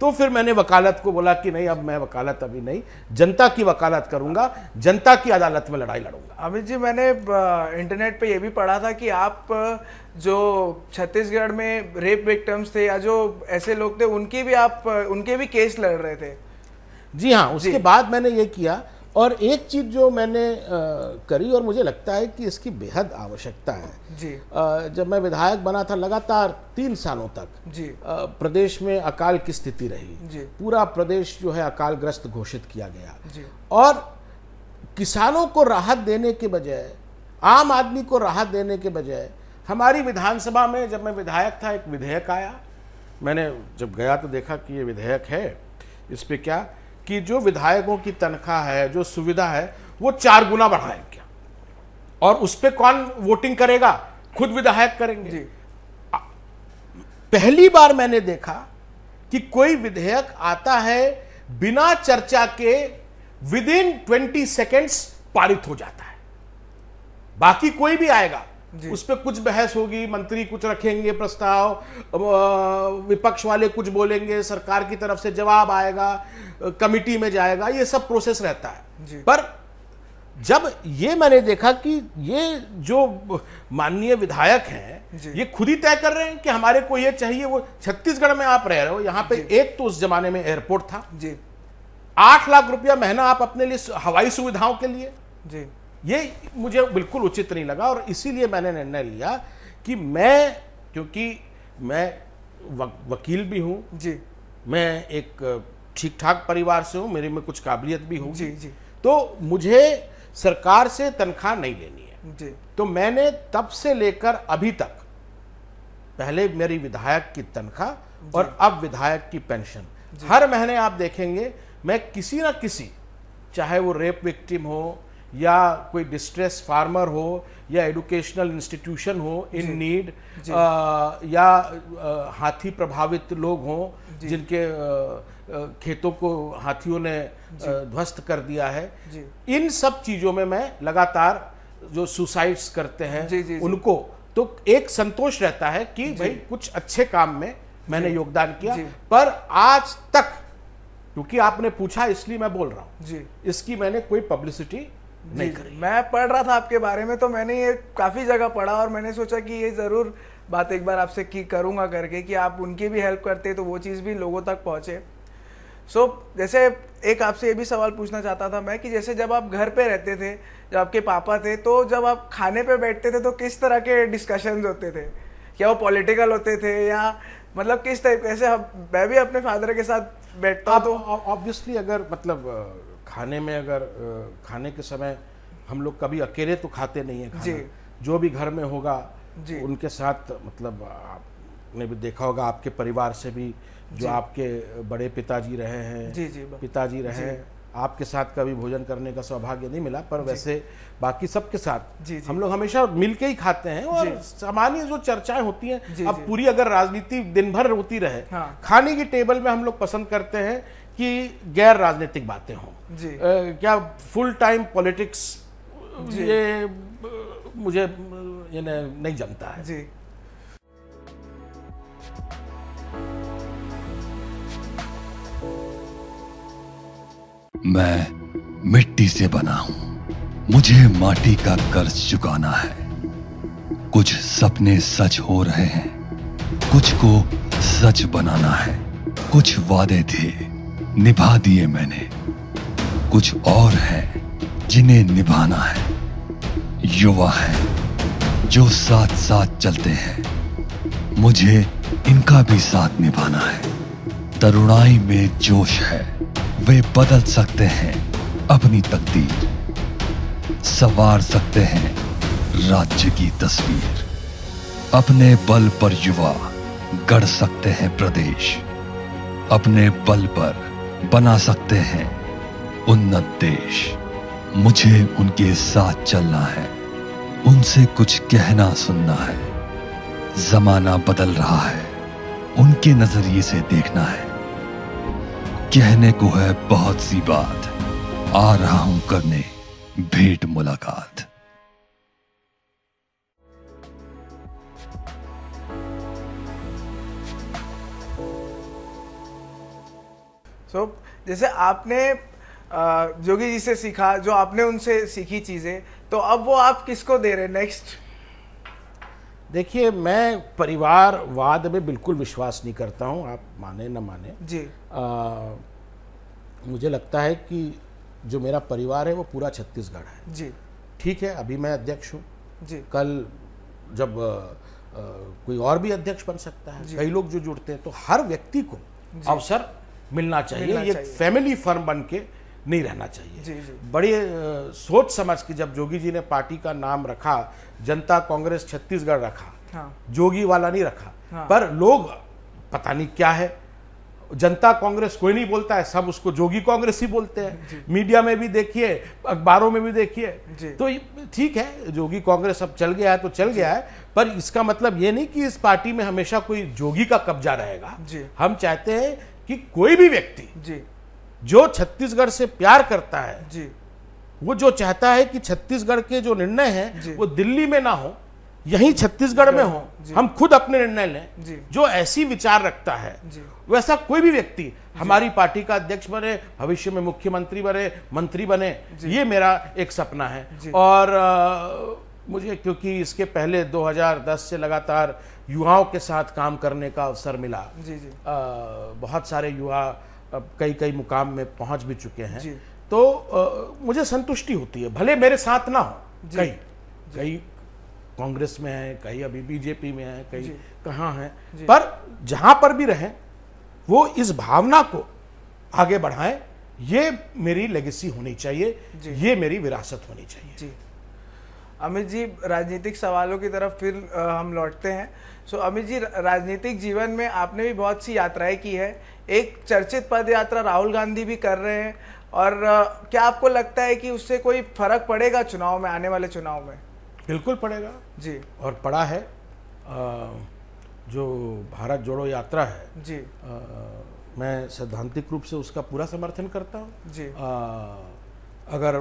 तो फिर मैंने वकालत को बोला कि नहीं, अब मैं वकालत अभी नहीं, जनता की वकालत करूंगा, जनता की अदालत में लड़ाई लड़ूंगा। अमित जी, मैंने इंटरनेट पे ये भी पढ़ा था कि आप जो छत्तीसगढ़ में रेप विक्टिम्स थे या जो ऐसे लोग थे, उनके भी केस लड़ रहे थे। जी हाँ, उसके बाद मैंने ये किया। और एक चीज जो मैंने करी और मुझे लगता है कि इसकी बेहद आवश्यकता है। जब मैं विधायक बना था, लगातार 3 सालों तक प्रदेश में अकाल की स्थिति रही। पूरा प्रदेश जो है अकालग्रस्त घोषित किया गया, और किसानों को राहत देने के बजाय, आम आदमी को राहत देने के बजाय, हमारी विधानसभा में जब मैं विधायक था एक विधेयक आया। मैंने जब गया तो देखा कि ये विधेयक है, इस पे क्या कि जो विधायकों की तनख्वाह है, जो सुविधा है, वो 4 गुना बढ़ाएंगे, और उस पे कौन वोटिंग करेगा? खुद विधायक करेंगे। पहली बार मैंने देखा कि कोई विधेयक आता है बिना चर्चा के, विद इन 20 सेकेंड्स पारित हो जाता है। बाकी कोई भी आएगा, उस पर कुछ बहस होगी, मंत्री कुछ रखेंगे प्रस्ताव, विपक्ष वाले कुछ बोलेंगे, सरकार की तरफ से जवाब आएगा, कमिटी में जाएगा, ये सब प्रोसेस रहता है। पर जब ये मैंने देखा कि ये जो माननीय विधायक हैं, ये खुद ही तय कर रहे हैं कि हमारे को ये चाहिए, वो छत्तीसगढ़ में आप रह रहे हो, यहाँ पे एक तो उस जमाने में एयरपोर्ट था, 8 लाख रुपया महीना आप अपने लिए हवाई सुविधाओं के लिए, ये मुझे बिल्कुल उचित नहीं लगा। और इसीलिए मैंने निर्णय लिया कि मैं, क्योंकि मैं वकील भी हूँ, मैं एक ठीक ठाक परिवार से हूँ, मेरे में कुछ काबिलियत भी होगी, तो मुझे सरकार से तनख्वाह नहीं लेनी है। तो मैंने तब से लेकर अभी तक, पहले मेरी विधायक की तनख्वाह और अब विधायक की पेंशन, हर महीने आप देखेंगे मैं किसी ना किसी, चाहे वो रेप विक्टिम हो, या कोई डिस्ट्रेस फार्मर हो, या एजुकेशनल इंस्टीट्यूशन हो इन नीड, या हाथी प्रभावित लोग हों जिनके खेतों को हाथियों ने ध्वस्त कर दिया है, इन सब चीज़ों में मैं लगातार, जो सुसाइड्स करते हैं उनको, तो एक संतोष रहता है कि भाई कुछ अच्छे काम में मैंने योगदान किया। पर आज तक, क्योंकि आपने पूछा इसलिए मैं बोल रहा हूँ, इसकी मैंने कोई पब्लिसिटी नहीं करी। मैं पढ़ रहा था आपके बारे में, तो मैंने ये काफ़ी जगह पढ़ा, और मैंने सोचा कि ये ज़रूर बात एक बार आपसे करूँगा करके, कि आप उनकी भी हेल्प करते तो वो चीज़ भी लोगों तक पहुँचे। जैसे एक आपसे ये भी सवाल पूछना चाहता था मैं, कि जैसे जब आप घर पे रहते थे, जब आपके पापा थे, तो जब आप खाने पे बैठते थे तो किस तरह के डिस्कशंस होते थे? क्या वो पॉलिटिकल होते थे, या मतलब किस टाइप? ऐसे मैं भी अपने फादर के साथ बैठता तो ऑब्वियसली, अगर मतलब खाने में, अगर खाने के समय हम लोग कभी अकेले तो खाते नहीं है खाना, जो भी घर में होगा उनके साथ, मतलब आपने भी देखा होगा आपके परिवार से भी, जो आपके बड़े पिताजी रहे हैं, पिताजी रहे हैं, आपके साथ कभी भोजन करने का सौभाग्य नहीं मिला, पर वैसे बाकी सबके साथ हम लोग हमेशा मिलके ही खाते हैं। और सामान्य जो चर्चाएं होती हैं, अब पूरी अगर राजनीति दिन भर होती रहे, खाने की टेबल में हम लोग पसंद करते हैं कि गैर राजनीतिक बातें हों। क्या फुल टाइम पॉलिटिक्स, ये मुझे ये नहीं जमता है। मैं मिट्टी से बना हूं, मुझे माटी का कर्ज चुकाना है। कुछ सपने सच हो रहे हैं, कुछ को सच बनाना है। कुछ वादे थे, निभा दिए मैंने, कुछ और हैं जिन्हें निभाना है। युवा हैं जो साथ साथ चलते हैं, मुझे इनका भी साथ निभाना है। तरुणाई में जोश है, वे बदल सकते हैं अपनी तकदीर, संवार सकते हैं राज्य की तस्वीर। अपने बल पर युवा गढ़ सकते हैं प्रदेश, अपने बल पर बना सकते हैं उन्नत देश। मुझे उनके साथ चलना है, उनसे कुछ कहना सुनना है। जमाना बदल रहा है, उनके नजरिए से देखना है। कहने को है बहुत सी बात, आ रहा हूं करने भेंट मुलाकात। जैसे आपने जोगी जी से सीखा, जो आपने उनसे सीखी चीजें, तो अब वो आप किसको दे रहे नेक्स्ट? देखिए, मैं परिवारवाद में बिल्कुल विश्वास नहीं करता हूं, आप माने न माने जी। मुझे लगता है कि जो मेरा परिवार है वो पूरा छत्तीसगढ़ है जी। ठीक है, अभी मैं अध्यक्ष हूँ जी। कल जब कोई और भी अध्यक्ष बन सकता है, कई लोग जो जुड़ते हैं, तो हर व्यक्ति को अवसर मिलना चाहिए। ये फैमिली फर्म बन के नहीं रहना चाहिए। जी जी। बड़ी सोच समझ के जब जोगी जी ने पार्टी का नाम रखा, जनता कांग्रेस छत्तीसगढ़ रखा, हाँ। जोगी वाला नहीं रखा। हाँ। पर लोग पता नहीं क्या है, जनता कांग्रेस कोई नहीं बोलता है, सब उसको जोगी कांग्रेस ही बोलते हैं। मीडिया में भी देखिए, अखबारों में भी देखिए। तो ठीक है, जोगी कांग्रेस अब चल गया है तो चल गया है, पर इसका मतलब ये नहीं कि इस पार्टी में हमेशा कोई जोगी का कब्जा रहेगा। हम चाहते हैं कि कोई भी व्यक्ति जी जो छत्तीसगढ़ से प्यार करता है जी, वो जो चाहता है कि छत्तीसगढ़ के जो निर्णय हैं वो दिल्ली में ना हो, यहीं छत्तीसगढ़ में हो, हम खुद अपने निर्णय लें। जो ऐसी विचार रखता है वैसा कोई भी व्यक्ति हमारी पार्टी का अध्यक्ष बने, भविष्य में मुख्यमंत्री बने, मंत्री बने, ये मेरा एक सपना है। और मुझे क्योंकि इसके पहले 2010 से लगातार युवाओं के साथ काम करने का अवसर मिला। जी जी। बहुत सारे युवा कई कई मुकाम में पहुंच भी चुके हैं, तो मुझे संतुष्टि होती है, भले मेरे साथ ना हो। कई कांग्रेस में है, कई अभी बीजेपी में है, कई कहाँ हैं, पर जहां पर भी रहें वो इस भावना को आगे बढ़ाएं। ये मेरी लेगेसी होनी चाहिए, ये मेरी विरासत होनी चाहिए। जी। अमित जी, राजनीतिक सवालों की तरफ फिर हम लौटते हैं। सो अमित जी, राजनीतिक जीवन में आपने भी बहुत सी यात्राएं की है। एक चर्चित पद यात्रा राहुल गांधी भी कर रहे हैं, और क्या आपको लगता है कि उससे कोई फर्क पड़ेगा चुनाव में, आने वाले चुनाव में? बिल्कुल पड़ेगा जी, और पड़ा है। जो भारत जोड़ो यात्रा है जी, मैं सैद्धांतिक रूप से उसका पूरा समर्थन करता हूँ जी। अगर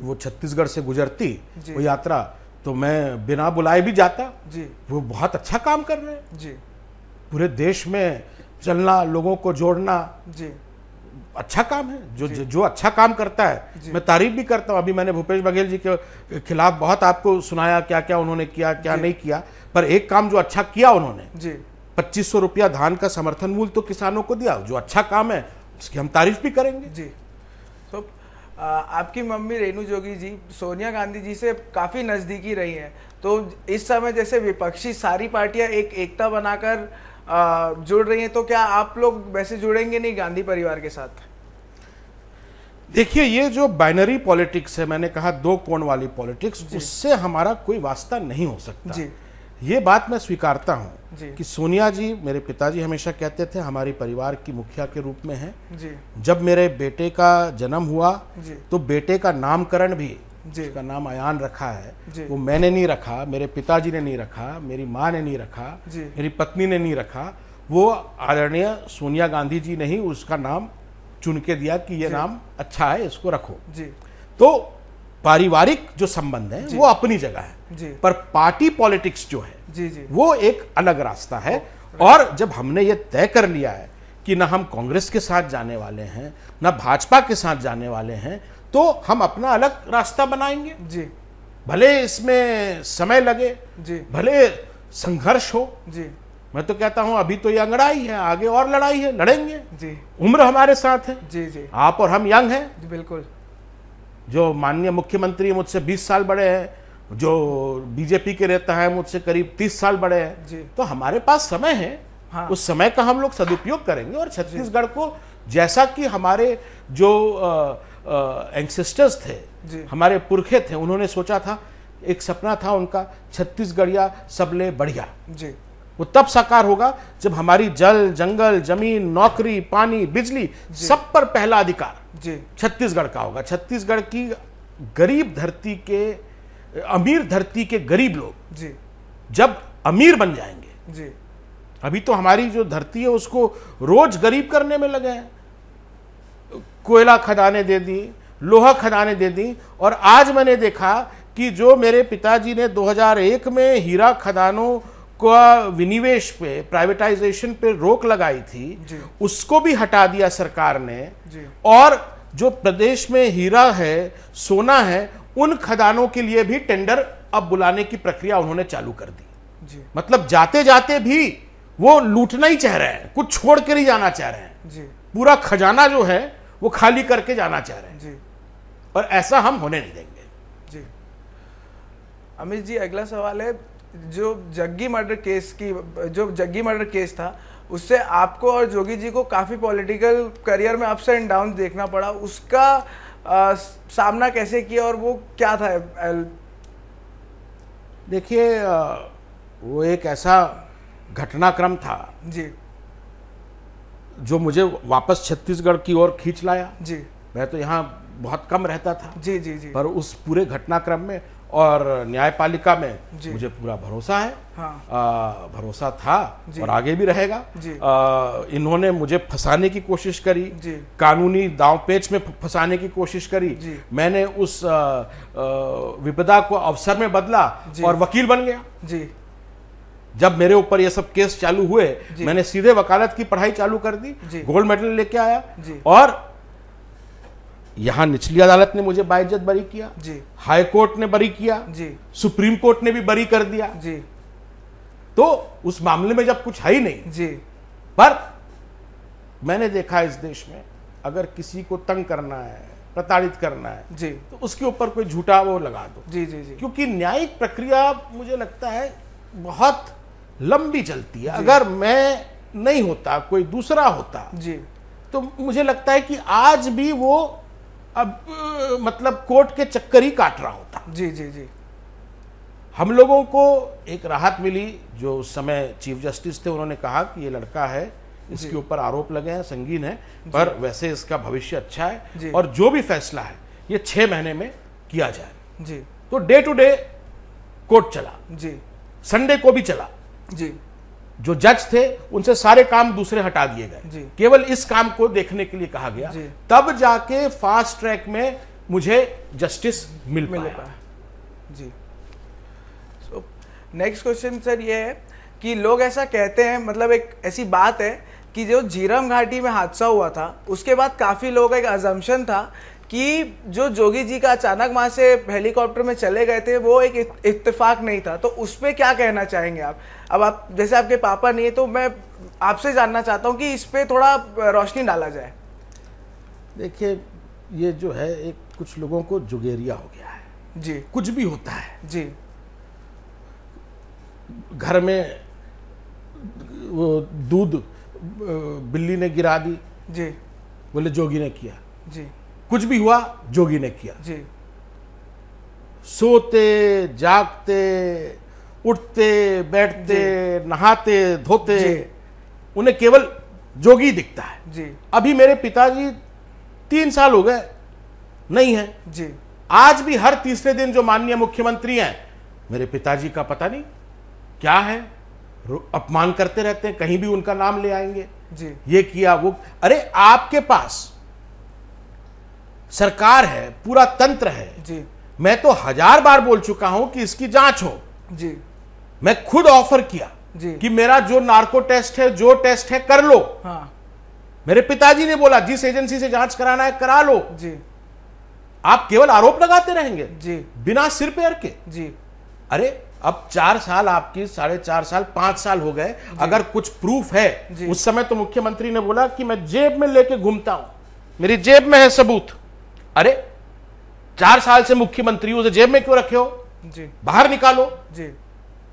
वो छत्तीसगढ़ से गुजरती वो यात्रा, तो मैं बिना बुलाए भी जाता जी। वो बहुत अच्छा काम कर रहे हैं जी, पूरे देश में चलना, लोगों को जोड़ना जी, अच्छा काम है। जो अच्छा काम करता है मैं तारीफ भी करता हूँ। अभी मैंने भूपेश बघेल जी के खिलाफ बहुत आपको सुनाया, क्या क्या उन्होंने किया, क्या नहीं किया, पर एक काम जो अच्छा किया उन्होंने, 2500 रुपया धान का समर्थन मूल्य तो किसानों को दिया, जो अच्छा काम है उसकी हम तारीफ भी करेंगे जी। तो आपकी मम्मी रेणु जोगी जी सोनिया गांधी जी से काफी नजदीकी रही हैं, तो इस समय जैसे विपक्षी सारी पार्टियां एक एकता बनाकर जुड़ रही हैं, तो क्या आप लोग वैसे जुड़ेंगे नहीं गांधी परिवार के साथ? देखिए, ये जो बाइनरी पॉलिटिक्स है, मैंने कहा दो कोण वाली पॉलिटिक्स, उससे हमारा कोई वास्ता नहीं हो सकता जी। ये बात मैं स्वीकारता हूं कि सोनिया जी, मेरे पिताजी हमेशा कहते थे, हमारी परिवार की मुखिया के रूप में है जी। जब मेरे बेटे का जन्म हुआ तो बेटे का नामकरण भी, जिसका नाम अयान रखा है, वो मैंने नहीं रखा, मेरे पिताजी ने नहीं रखा, मेरी माँ ने नहीं रखा, मेरी पत्नी ने नहीं रखा, वो आदरणीय सोनिया गांधी जी ने ही उसका नाम चुन के दिया कि ये नाम अच्छा है, इसको रखो जी। तो पारिवारिक जो संबंध है वो अपनी जगह है, पर पार्टी पॉलिटिक्स जो है जी जी, वो एक अलग रास्ता है। और जब हमने ये तय कर लिया है कि ना हम कांग्रेस के साथ जाने वाले हैं, ना भाजपा के साथ जाने वाले हैं, तो हम अपना अलग रास्ता बनाएंगे जी। भले इसमें समय लगे जी, भले संघर्ष हो जी, मैं तो कहता हूं अभी तो ये अंगड़ाई है, आगे और लड़ाई है, लड़ेंगे जी उम्र हमारे साथ है। जी जी आप और हम यंग हैं। जी बिल्कुल। जो माननीय मुख्यमंत्री मुझसे 20 साल बड़े हैं, जो बीजेपी के रहता है मुझसे करीब 30 साल बड़े हैं। जी। तो हमारे पास समय है। हाँ। उस समय का हम लोग सदुपयोग करेंगे और छत्तीसगढ़ को, जैसा कि हमारे जो एंसेस्टर्स थे, जी। हमारे पुरखे थे, उन्होंने सोचा था, एक सपना था उनका, छत्तीसगढ़िया सबले बढ़िया। जी वो तब साकार होगा जब हमारी जल, जंगल, जमीन, नौकरी, पानी, बिजली, सब पर पहला अधिकार जी छत्तीसगढ़ का होगा। छत्तीसगढ़ की गरीब धरती के, अमीर धरती के गरीब लोग जी जब अमीर बन जाएंगे। जी अभी तो हमारी जो धरती है उसको रोज गरीब करने में लगे हैं। कोयला खदानें दे दी, लोहा खदानें दे दी, और आज मैंने देखा कि जो मेरे पिताजी ने 2001 में हीरा खदानों का विनिवेश पे, प्राइवेटाइजेशन पे रोक लगाई थी, उसको भी हटा दिया सरकार ने। जी। और जो प्रदेश में हीरा है, सोना है, उन खदानों के लिए भी टेंडर अब बुलाने की प्रक्रिया उन्होंने चालू कर दी। जी मतलब जाते जाते भी वो लूटना ही चाह रहे हैं, कुछ छोड़ कर ही जाना चाह रहे हैं। जी पूरा खजाना जो है वो खाली करके जाना चाह रहे हैं। जी और ऐसा हम होने नहीं देंगे। जी। अमित जी, अगला सवाल है, जो जग्गी मर्डर केस था, उससे आपको और जोगी जी को काफ़ी पॉलिटिकल करियर में अप्स एंड डाउन देखना पड़ा, उसका सामना कैसे किया और वो क्या था? देखिए, वो एक ऐसा घटनाक्रम था जी जो मुझे वापस छत्तीसगढ़ की ओर खींच लाया। जी। मैं तो यहाँ बहुत कम रहता था। जी जी जी। पर उस पूरे घटनाक्रम में और न्यायपालिका में मुझे पूरा भरोसा है। हाँ। भरोसा था और आगे भी रहेगा। इन्होंने मुझे फंसाने की कोशिश करी, कानूनी दांवपेच में फंसाने की कोशिश करी। मैंने उस विपदा को अवसर में बदला और वकील बन गया। जी। जब मेरे ऊपर ये सब केस चालू हुए, मैंने सीधे वकालत की पढ़ाई चालू कर दी, गोल्ड मेडल लेके आया, और यहां निचली अदालत ने मुझे बाइज्जत बरी किया, हाई कोर्ट ने बरी किया, सुप्रीम कोर्ट ने भी बरी कर दिया। तो उस मामले में जब कुछ है ही नहीं, पर मैंने देखा इस देश में अगर किसी को तंग करना है, प्रताड़ित करना है, तो उसके ऊपर कोई झूठा वो लगा दो। क्योंकि न्यायिक प्रक्रिया मुझे लगता है बहुत लंबी चलती है। अगर मैं नहीं होता, कोई दूसरा होता, तो मुझे लगता है कि आज भी वो अब मतलब कोर्ट के चक्कर ही काट रहा होता। जी जी जी। हम लोगों को एक राहत मिली, जो उस समय चीफ जस्टिस थे, उन्होंने कहा कि ये लड़का है, इसके ऊपर आरोप लगे हैं, संगीन है, पर वैसे इसका भविष्य अच्छा है और जो भी फैसला है ये 6 महीने में किया जाए। जी। तो डे टू डे कोर्ट चला। जी। संडे को भी चला। जी। जो जज थे उनसे सारे काम दूसरे हटा दिए गए, केवल इस काम को देखने के लिए कहा गया। तब जाके फास्ट ट्रैक में मुझे जस्टिस मिल पाया। जी। सो नेक्स्ट क्वेश्चन सर ये है कि लोग ऐसा कहते हैं, मतलब एक ऐसी बात है कि जो झीरम घाटी में हादसा हुआ था, उसके बाद काफी लोगों का एक अजम्पशन था कि जो जोगी जी का अचानक वहां से हेलीकॉप्टर में चले गए थे, वो एक इत्तेफाक नहीं था। तो उस पर क्या कहना चाहेंगे आप? अब आप जैसे आपके पापा नहीं है, तो मैं आपसे जानना चाहता हूं कि इस पे थोड़ा रोशनी डाला जाए। देखिए, ये जो है एक कुछ लोगों को जुगेरिया हो गया है। जी। कुछ भी होता है। जी। घर में वो दूध बिल्ली ने गिरा दी, जी, बोले जोगी ने किया। जी। कुछ भी हुआ जोगी ने किया। जी। सोते जागते, उठते बैठते, नहाते धोते, उन्हें केवल जोगी दिखता है। जी। अभी मेरे पिताजी 3 साल हो गए नहीं है। जी। आज भी हर तीसरे दिन जो माननीय मुख्यमंत्री हैं, मेरे पिताजी का पता नहीं क्या है, अपमान करते रहते हैं, कहीं भी उनका नाम ले आएंगे। जी। ये किया वो। अरे आपके पास सरकार है, पूरा तंत्र है। जी। मैं तो 1000 बार बोल चुका हूं कि इसकी जांच हो। जी। मैं खुद ऑफर किया कि मेरा जो नार्को टेस्ट है, जो टेस्ट है, कर लो। हाँ। मेरे पिताजी ने बोला जिस एजेंसी से जांच कराना है करा लो। जी। आप केवल आरोप लगाते रहेंगे। जी। बिना सिर पैर के। जी। अरे अब 4 साल आपकी 4.5 साल 5 साल हो गए, अगर कुछ प्रूफ है। उस समय तो मुख्यमंत्री ने बोला कि मैं जेब में लेके घूमता हूं, मेरी जेब में है सबूत। अरे 4 साल से मुख्यमंत्री उसे जेब में क्यों रखे हो? जी, बाहर निकालो। जी,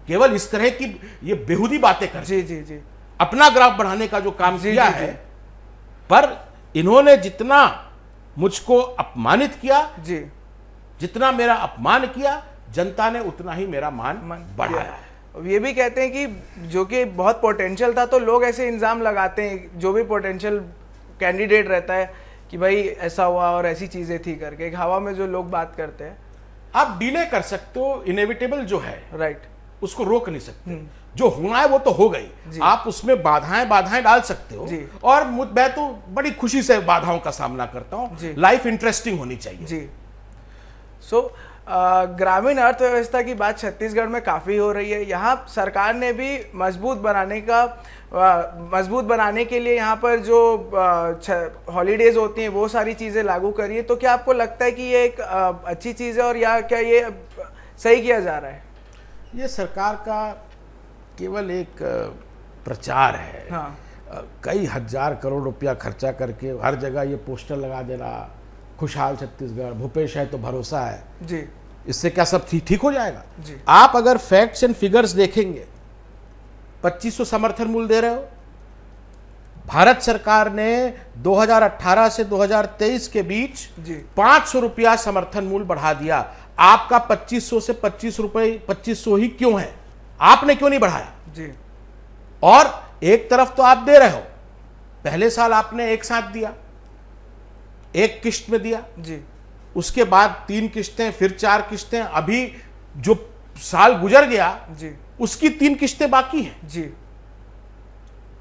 केवल इस तरह की ये बेहुदी बातें कर, जी, जी, जी, अपना ग्राफ बढ़ाने का जो काम जी, किया जी, है। पर इन्होंने जितना मुझको अपमानित किया, जी, जितना मेरा अपमान किया, जनता ने उतना ही मेरा मान बढ़ाया है। ये भी कहते हैं कि जो कि बहुत पोटेंशियल था, तो लोग ऐसे इल्जाम लगाते हैं, जो भी पोटेंशियल कैंडिडेट रहता है कि भाई ऐसा हुआ और ऐसी चीजें थी करके, एक हवा में जो लोग बात करते हैं। आप डिले कर सकते हो, इनेविटेबल जो है राइट, उसको रोक नहीं सकते। जो होना है वो तो हो गई, आप उसमें बाधाएं डाल सकते हो। और मैं तो बड़ी खुशी से बाधाओं का सामना करता हूं। लाइफ इंटरेस्टिंग होनी चाहिए। जी। सो ग्रामीण अर्थव्यवस्था की बात छत्तीसगढ़ में काफ़ी हो रही है। यहाँ सरकार ने भी मजबूत बनाने के लिए यहाँ पर जो हॉलीडेज होती हैं वो सारी चीज़ें लागू करी है। तो क्या आपको लगता है कि ये एक अच्छी चीज़ है, और या क्या ये सही किया जा रहा है? ये सरकार का केवल एक प्रचार है। हाँ। कई हजार करोड़ रुपया खर्चा करके हर जगह ये पोस्टर लगा देना, खुशहाल छत्तीसगढ़, भूपेश है तो भरोसा है। जी। इससे क्या सब ठीक हो जाएगा? जी। आप अगर फैक्ट्स एंड फिगर्स देखेंगे, 2500 समर्थन मूल्य दे रहे हो। भारत सरकार ने 2018 से 2023 के बीच 500 रुपया समर्थन मूल्य बढ़ा दिया। आपका 2500 से 2500 ही क्यों है? आपने क्यों नहीं बढ़ाया? जी। और एक तरफ तो आप दे रहे हो, पहले साल आपने एक साथ दिया, एक किश्त में दिया। जी। उसके बाद 3 किश्तें, फिर 4 किश्तें, अभी जो साल गुजर गया जी, उसकी 3 किश्तें बाकी हैं। जी।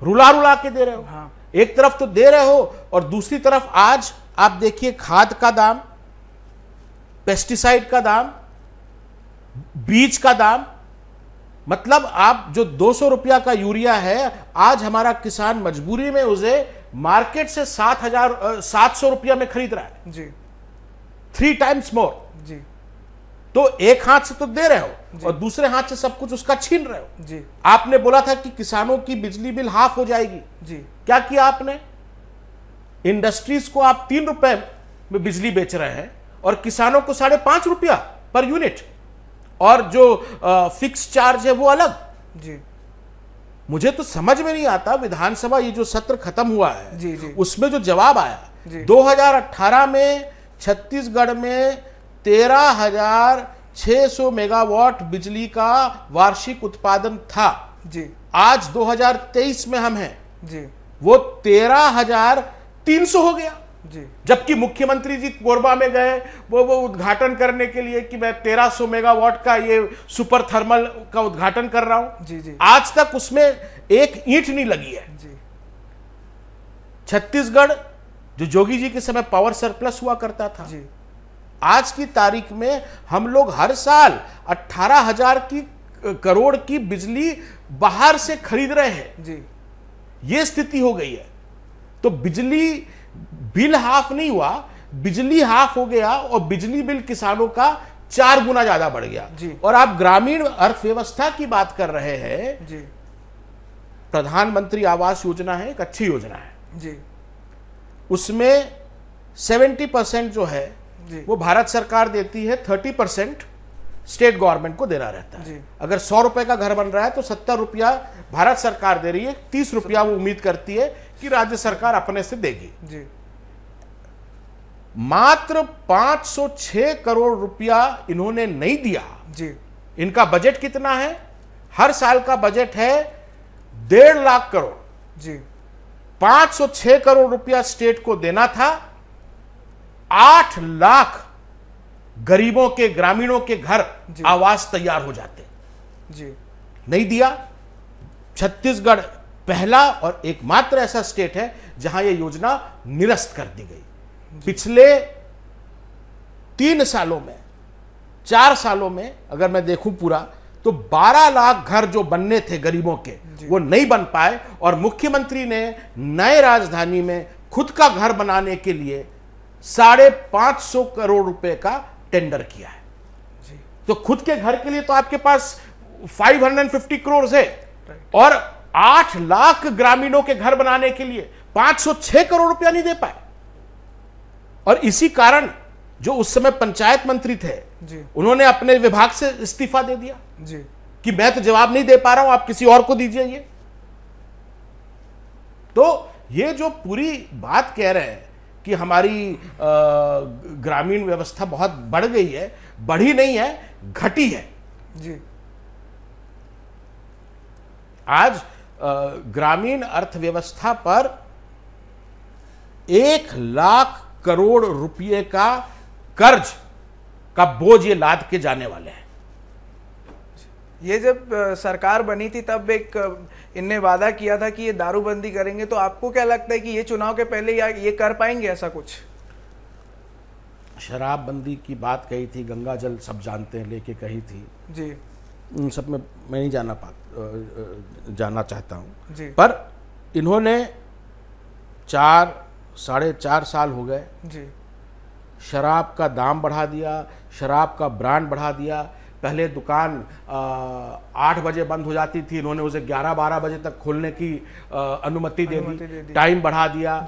रुला के दे रहे हो। हाँ। एक तरफ तो दे रहे हो और दूसरी तरफ आज आप देखिए खाद का दाम, पेस्टिसाइड का दाम, बीज का दाम, मतलब आप जो 200 रुपया का यूरिया है, आज हमारा किसान मजबूरी में उसे मार्केट से 700 रुपया में खरीद रहा है। जी। 3 टाइम्स मोर। जी। तो एक हाथ से तो दे रहे हो और दूसरे हाथ से सब कुछ उसका छीन रहे हो। जी। आपने बोला था कि किसानों की बिजली बिल हाफ हो जाएगी। जी। क्या किया आपने? इंडस्ट्रीज को आप 3 रुपए में बिजली बेच रहे हैं और किसानों को 5.5 रुपया पर यूनिट, और जो फिक्स चार्ज है वो अलग। जी। मुझे तो समझ में नहीं आता, विधानसभा ये जो सत्र खत्म हुआ है जी, जी, उसमें जो जवाब आया 2018 में छत्तीसगढ़ में 13,600 मेगावाट बिजली का वार्षिक उत्पादन था। जी। आज 2023 में हम हैं जी, वो 13,300 हो गया। जी। जबकि मुख्यमंत्री जी कोरबा में गए वो उद्घाटन करने के लिए कि मैं 1300 मेगावाट का ये सुपर थर्मल का उद्घाटन कर रहा हूं। जी, जी। आज तक उसमें एक ईंट नहीं लगी है। जी। छत्तीसगढ़ जो जोगी जी के समय पावर सरप्लस हुआ करता था, जी, आज की तारीख में हम लोग हर साल 18,000 करोड़ की बिजली बाहर से खरीद रहे हैं। जी। यह स्थिति हो गई है। तो बिजली बिल हाफ नहीं हुआ, बिजली हाफ हो गया और बिजली बिल किसानों का 4 गुना ज्यादा बढ़ गया। जी। और आप ग्रामीण अर्थव्यवस्था की बात कर रहे हैं। जी। प्रधानमंत्री आवास योजना है, एक अच्छी योजना है। जी। उसमें 70% जो है जी। वो भारत सरकार देती है, 30% स्टेट गवर्नमेंट को देना रहता है। जी। अगर 100 रुपए का घर बन रहा है तो 70 रुपया भारत सरकार दे रही है, 30 रुपया वो उम्मीद करती है कि राज्य सरकार अपने से देगी। जी। मात्र 506 करोड़ रुपया इन्होंने नहीं दिया। जी। इनका बजट कितना है? हर साल का बजट है 1.5 लाख करोड़। जी। 506 करोड़ रुपया स्टेट को देना था, 8 लाख गरीबों के, ग्रामीणों के घर आवास तैयार हो जाते। जी। नहीं दिया। छत्तीसगढ़ पहला और एकमात्र ऐसा स्टेट है जहां यह योजना निरस्त कर दी गई। पिछले 3 सालों में, 4 सालों में अगर मैं देखूं पूरा, तो 12 लाख घर जो बनने थे गरीबों के वो नहीं बन पाए। और मुख्यमंत्री ने नए राजधानी में खुद का घर बनाने के लिए 550 करोड़ रुपए का टेंडर किया है। तो खुद के घर के लिए तो आपके पास 550 करोड़ है, और 8 लाख ग्रामीणों के घर बनाने के लिए 506 करोड़ रुपया नहीं दे पाए। और इसी कारण जो उस समय पंचायत मंत्री थे जी, उन्होंने अपने विभाग से इस्तीफा दे दिया जी, कि मैं तो जवाब नहीं दे पा रहा हूं, आप किसी और को दीजिए। ये तो ये जो पूरी बात कह रहे हैं कि हमारी ग्रामीण व्यवस्था बहुत बढ़ गई है, बढ़ी नहीं है, घटी है। जी, आज ग्रामीण अर्थव्यवस्था पर 1 लाख करोड़ रुपए का कर्ज का बोझ ये लाद के जाने वाले हैं। ये जब सरकार बनी थी तब एक इनने वादा किया था कि ये दारूबंदी करेंगे, तो आपको क्या लगता है कि ये चुनाव के पहले ये कर पाएंगे ऐसा कुछ? शराबबंदी की बात कही थी, गंगा जल सब जानते हैं लेके कही थी जी, उन सब में मैं नहीं जानना चाहता हूं जी, पर इन्होंने 4-4.5 साल हो गए, जी, शराब का दाम बढ़ा दिया, शराब का ब्रांड बढ़ा दिया। पहले दुकान 8 बजे बंद हो जाती थी, इन्होंने उसे 11-12 बजे तक खोलने की अनुमति दे दी, टाइम बढ़ा दिया।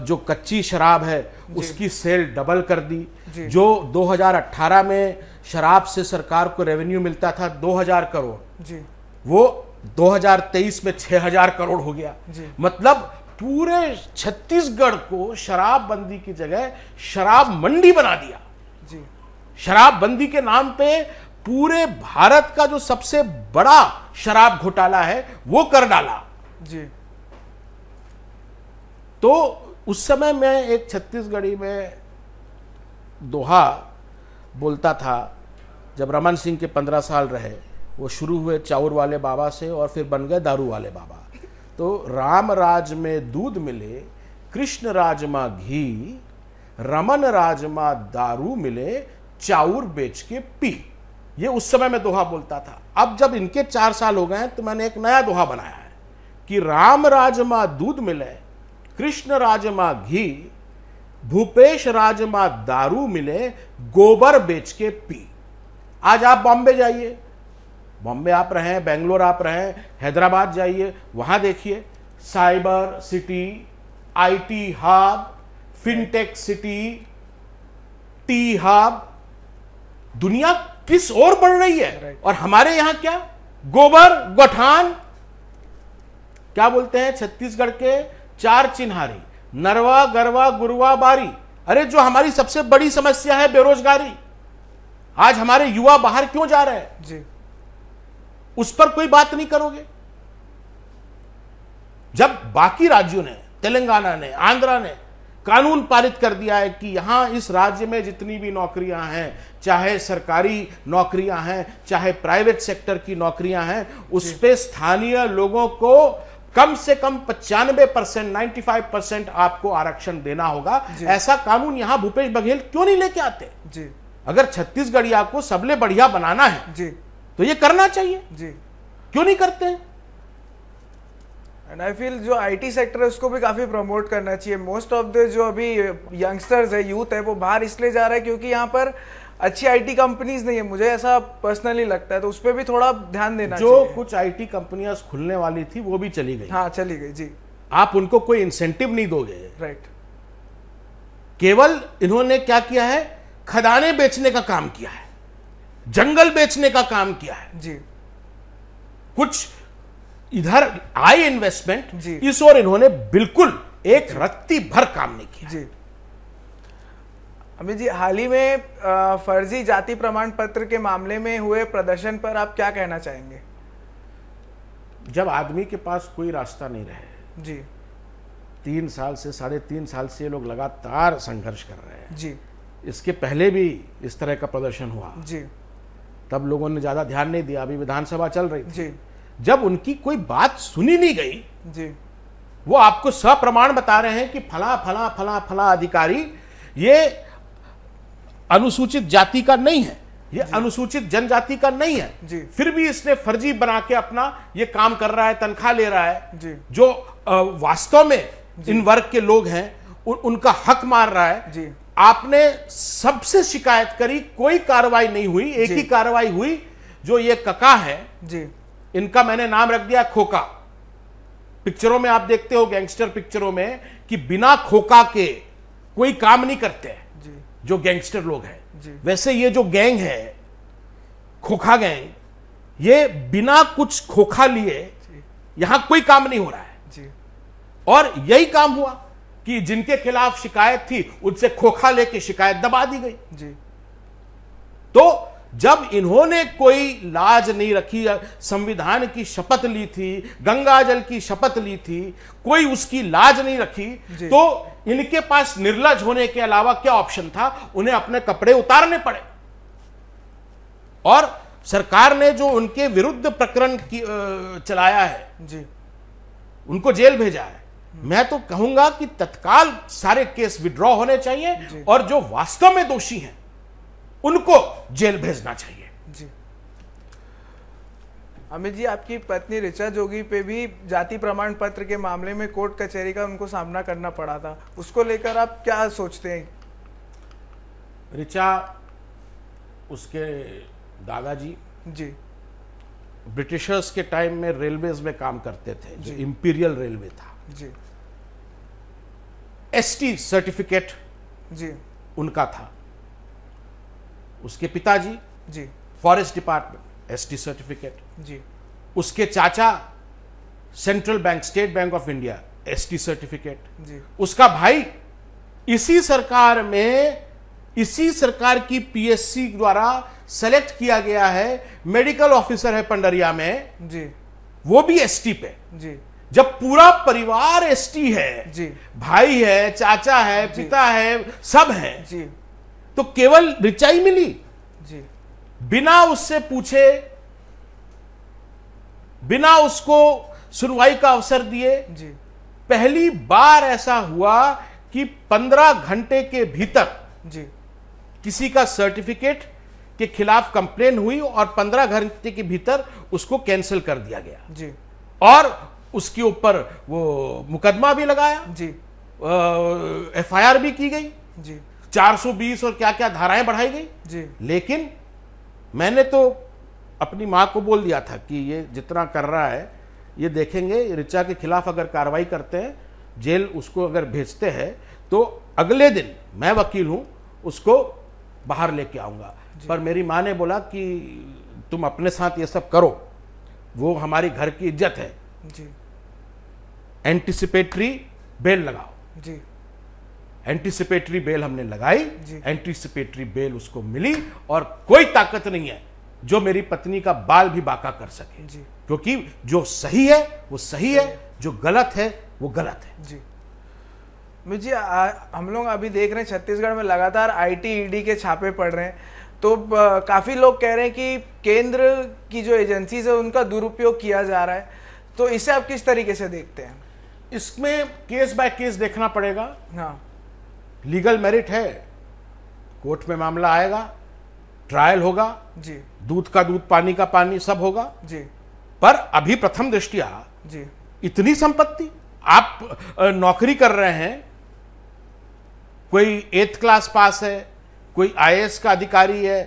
जो कच्ची शराब है उसकी सेल डबल कर दी। जो 2018 में शराब से सरकार को रेवेन्यू मिलता था 2000 करोड़ जी, वो 2023 में 6000 करोड़ हो गया। मतलब पूरे छत्तीसगढ़ को शराबबंदी की जगह शराब मंडी बना दिया। जी, शराबबंदी के नाम पे पूरे भारत का जो सबसे बड़ा शराब घोटाला है वो कर डाला। जी, तो उस समय मैं एक छत्तीसगढ़ी में दोहा बोलता था, जब रमन सिंह के 15 साल रहे, वो शुरू हुए चाउर वाले बाबा से और फिर बन गए दारू वाले बाबा। तो राम राज में दूध मिले, कृष्ण राज मां घी, रमन राज मां दारू मिले, चाउर बेच के पी। ये उस समय में दोहा बोलता था। अब जब इनके 4 साल हो गए हैं तो मैंने एक नया दोहा बनाया है कि राम राज मां दूध मिले, कृष्ण राज मां घी, भूपेश राज मां दारू मिले, गोबर बेच के पी। आज आप बॉम्बे जाइए, बॉम्बे आप रहे, बेंगलोर आप रहे, हैदराबाद जाइए, वहां देखिए cyber city, IT hub, fintech city, T hub, दुनिया किस ओर बढ़ रही है। और हमारे यहां क्या, गोबर गठान, क्या बोलते हैं छत्तीसगढ़ के 4 चिन्हारी, नरवा गरवा गुरवा बारी। अरे जो हमारी सबसे बड़ी समस्या है बेरोजगारी, आज हमारे युवा बाहर क्यों जा रहे हैं जी, उस पर कोई बात नहीं करोगे। जब बाकी राज्यों ने, तेलंगाना ने, आंध्रा ने कानून पारित कर दिया है कि यहां इस राज्य में जितनी भी नौकरियां हैं, चाहे सरकारी नौकरियां हैं, चाहे प्राइवेट सेक्टर की नौकरियां हैं, उस पे स्थानीय लोगों को कम से कम 95%, 95% आपको आरक्षण देना होगा। ऐसा कानून यहां भूपेश बघेल क्यों नहीं लेके आते? जी, अगर छत्तीसगढ़िया को सबले बढ़िया बनाना है जी, तो ये करना चाहिए, जी। क्यों नहीं करते हैं? एंड आई फील जो आईटी सेक्टर है उसको भी काफी प्रमोट करना चाहिए। मोस्ट ऑफ द जो अभी यंगस्टर्स है, यूथ है, वो बाहर इसलिए जा रहा है क्योंकि यहाँ पर अच्छी आईटी कंपनीज नहीं है, मुझे ऐसा पर्सनली लगता है। तो उस पर भी थोड़ा ध्यान देना चाहिए। जो कुछ आईटी कंपनियां खुलने वाली थी वो भी चली गई। हाँ, चली गई जी। आप उनको कोई इंसेंटिव नहीं दोगे। राइट। केवल इन्होंने क्या किया है, खदानें बेचने का काम किया है, जंगल बेचने का काम किया है जी। कुछ इधर आई इन्वेस्टमेंट जी। इस ओर इन्होंने बिल्कुल एक रत्ती भर काम नहीं किया जी। अमित जी, हाल ही में फर्जी जाति प्रमाण पत्र के मामले में हुए प्रदर्शन पर आप क्या कहना चाहेंगे? जब आदमी के पास कोई रास्ता नहीं रहे जी, 3 साल से 3.5 साल से ये लोग लगातार संघर्ष कर रहे हैं जी, इसके पहले भी इस तरह का प्रदर्शन हुआ जी, तब लोगों ने ज्यादा ध्यान नहीं दिया, अभी विधानसभा चल रही थी जी, जब उनकी कोई बात सुनी नहीं गई जी, वो आपको सप्रमाण बता रहे हैं कि फला फला फला फला अधिकारी ये अनुसूचित जाति का नहीं है, ये अनुसूचित जनजाति का नहीं है जी। फिर भी इसने फर्जी बना के अपना ये काम कर रहा है, तनख्वाह ले रहा है जी। जो वास्तव में इन वर्ग के लोग हैं उनका हक मार रहा है जी। आपने सबसे शिकायत करी, कोई कार्रवाई नहीं हुई। एक ही कार्रवाई हुई, जो ये कका है जी, इनका मैंने नाम रख दिया खोका। पिक्चरों में आप देखते हो, गैंगस्टर पिक्चरों में, कि बिना खोका के कोई काम नहीं करते जी, जो गैंगस्टर लोग हैं। जी। वैसे ये जो गैंग है, खोखा गैंग, ये बिना कुछ खोखा लिए यहां कोई काम नहीं हो रहा है जी। और यही काम हुआ कि जिनके खिलाफ शिकायत थी उनसे खोखा लेके शिकायत दबा दी गई। जी। तो जब इन्होंने कोई लाज नहीं रखी, संविधान की शपथ ली थी, गंगा जल की शपथ ली थी, कोई उसकी लाज नहीं रखी, तो इनके पास निर्लज होने के अलावा क्या ऑप्शन था? उन्हें अपने कपड़े उतारने पड़े। और सरकार ने जो उनके विरुद्ध प्रकरण चलाया है जी, उनको जेल भेजा है। मैं तो कहूंगा कि तत्काल सारे केस विड्रॉ होने चाहिए और जो वास्तव में दोषी हैं उनको जेल भेजना चाहिए। जी। अमित जी, आपकी पत्नी ऋचा जोगी पे भी जाति प्रमाण पत्र के मामले में कोर्ट कचहरी का उनको सामना करना पड़ा था, उसको लेकर आप क्या सोचते हैं? ऋचा, उसके दादाजी जी, ब्रिटिशर्स के टाइम में रेलवेज में काम करते थे, जो इंपीरियल रेलवे था। जी, एसटी सर्टिफिकेट जी, उनका था। उसके पिताजी जी, फॉरेस्ट डिपार्टमेंट, एसटी सर्टिफिकेट। जी, उसके चाचा central bank, state bank of India, ST certificate. जी, उसका भाई इसी सरकार में, इसी सरकार की पीएससी द्वारा सेलेक्ट किया गया है, मेडिकल ऑफिसर है पंडरिया में, जी, वो भी एसटी पे। जी। जब पूरा परिवार एसटी है, जी, भाई है, चाचा है, पिता है, सब है, जी, तो केवल ऋचा ही मिली। जी, बिना उससे पूछे, बिना उसको सुनवाई का अवसर दिए, जी, पहली बार ऐसा हुआ कि 15 घंटे के भीतर जी, किसी का सर्टिफिकेट के खिलाफ कंप्लेन हुई और 15 घंटे के भीतर उसको कैंसिल कर दिया गया। जी, और उसके ऊपर वो मुकदमा भी लगाया, जी, एफआईआर भी की गई, जी, 420 और क्या क्या धाराएं बढ़ाई गई। जी, लेकिन मैंने तो अपनी मां को बोल दिया था कि ये जितना कर रहा है ये देखेंगे, ऋचा के खिलाफ अगर कार्रवाई करते हैं, जेल उसको अगर भेजते हैं, तो अगले दिन मैं वकील हूं, उसको बाहर लेके आऊंगा। पर मेरी मां ने बोला कि तुम अपने साथ ये सब करो, वो हमारी घर की इज्जत है, जी, एंटीसिपेटरी बेल लगाओ। जी, एंटीसिपेटरी बेल हमने लगाई, जी। एंटीसिपेटरी बेल उसको मिली और कोई ताकत नहीं है जो मेरी पत्नी का बाल भी बाका कर सके। जी, क्योंकि जो सही है वो सही है, जो गलत है वो गलत है। जी। मुझे हम लोग अभी देख रहे हैं छत्तीसगढ़ में लगातार आईटी ईडी के छापे पड़ रहे हैं, तो काफ़ी लोग कह रहे हैं कि केंद्र की जो एजेंसीज है उनका दुरुपयोग किया जा रहा है, तो इसे आप किस तरीके से देखते हैं? इसमें केस बाय केस देखना पड़ेगा। हाँ, लीगल मेरिट है, कोर्ट में मामला आएगा, ट्रायल होगा, जी, दूध का दूध, पानी का पानी, सब होगा। जी, पर अभी प्रथम दृष्टया जी, इतनी संपत्ति, आप नौकरी कर रहे हैं, कोई 8th क्लास पास है, कोई आईएएस का अधिकारी है,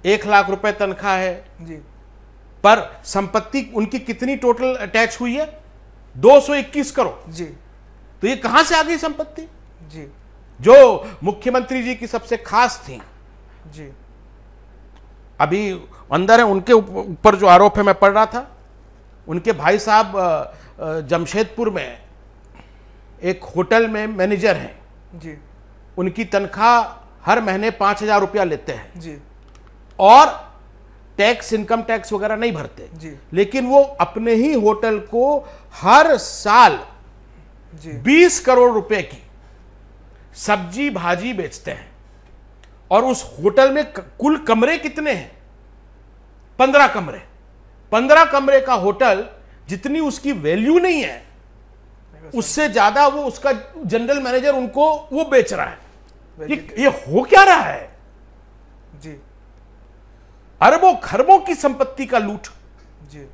1 लाख रुपए तनख्वाह है, जी, पर संपत्ति उनकी कितनी टोटल अटैच हुई है? 221 करोड़। जी, तो ये कहां से आ गई संपत्ति जी, जो मुख्यमंत्री जी की सबसे खास थी? जी, अभी अंदर है, उनके ऊपर जो आरोप है मैं पढ़ रहा था, उनके भाई साहब जमशेदपुर में एक होटल में मैनेजर हैं, जी, उनकी तनख्वाह हर महीने 5,000 रुपया लेते हैं जी, और टैक्स, इनकम टैक्स वगैरह नहीं भरते, जी, लेकिन वो अपने ही होटल को हर साल जी, 20 करोड़ रुपए की सब्जी भाजी बेचते हैं। और उस होटल में कुल कमरे कितने हैं? 15 कमरे। 15 कमरे का होटल, जितनी उसकी वैल्यू नहीं है, उससे ज्यादा वो उसका जनरल मैनेजर उनको वो बेच रहा है। ये हो क्या रहा है? जी, अरबों खरबों की संपत्ति का लूट। जी,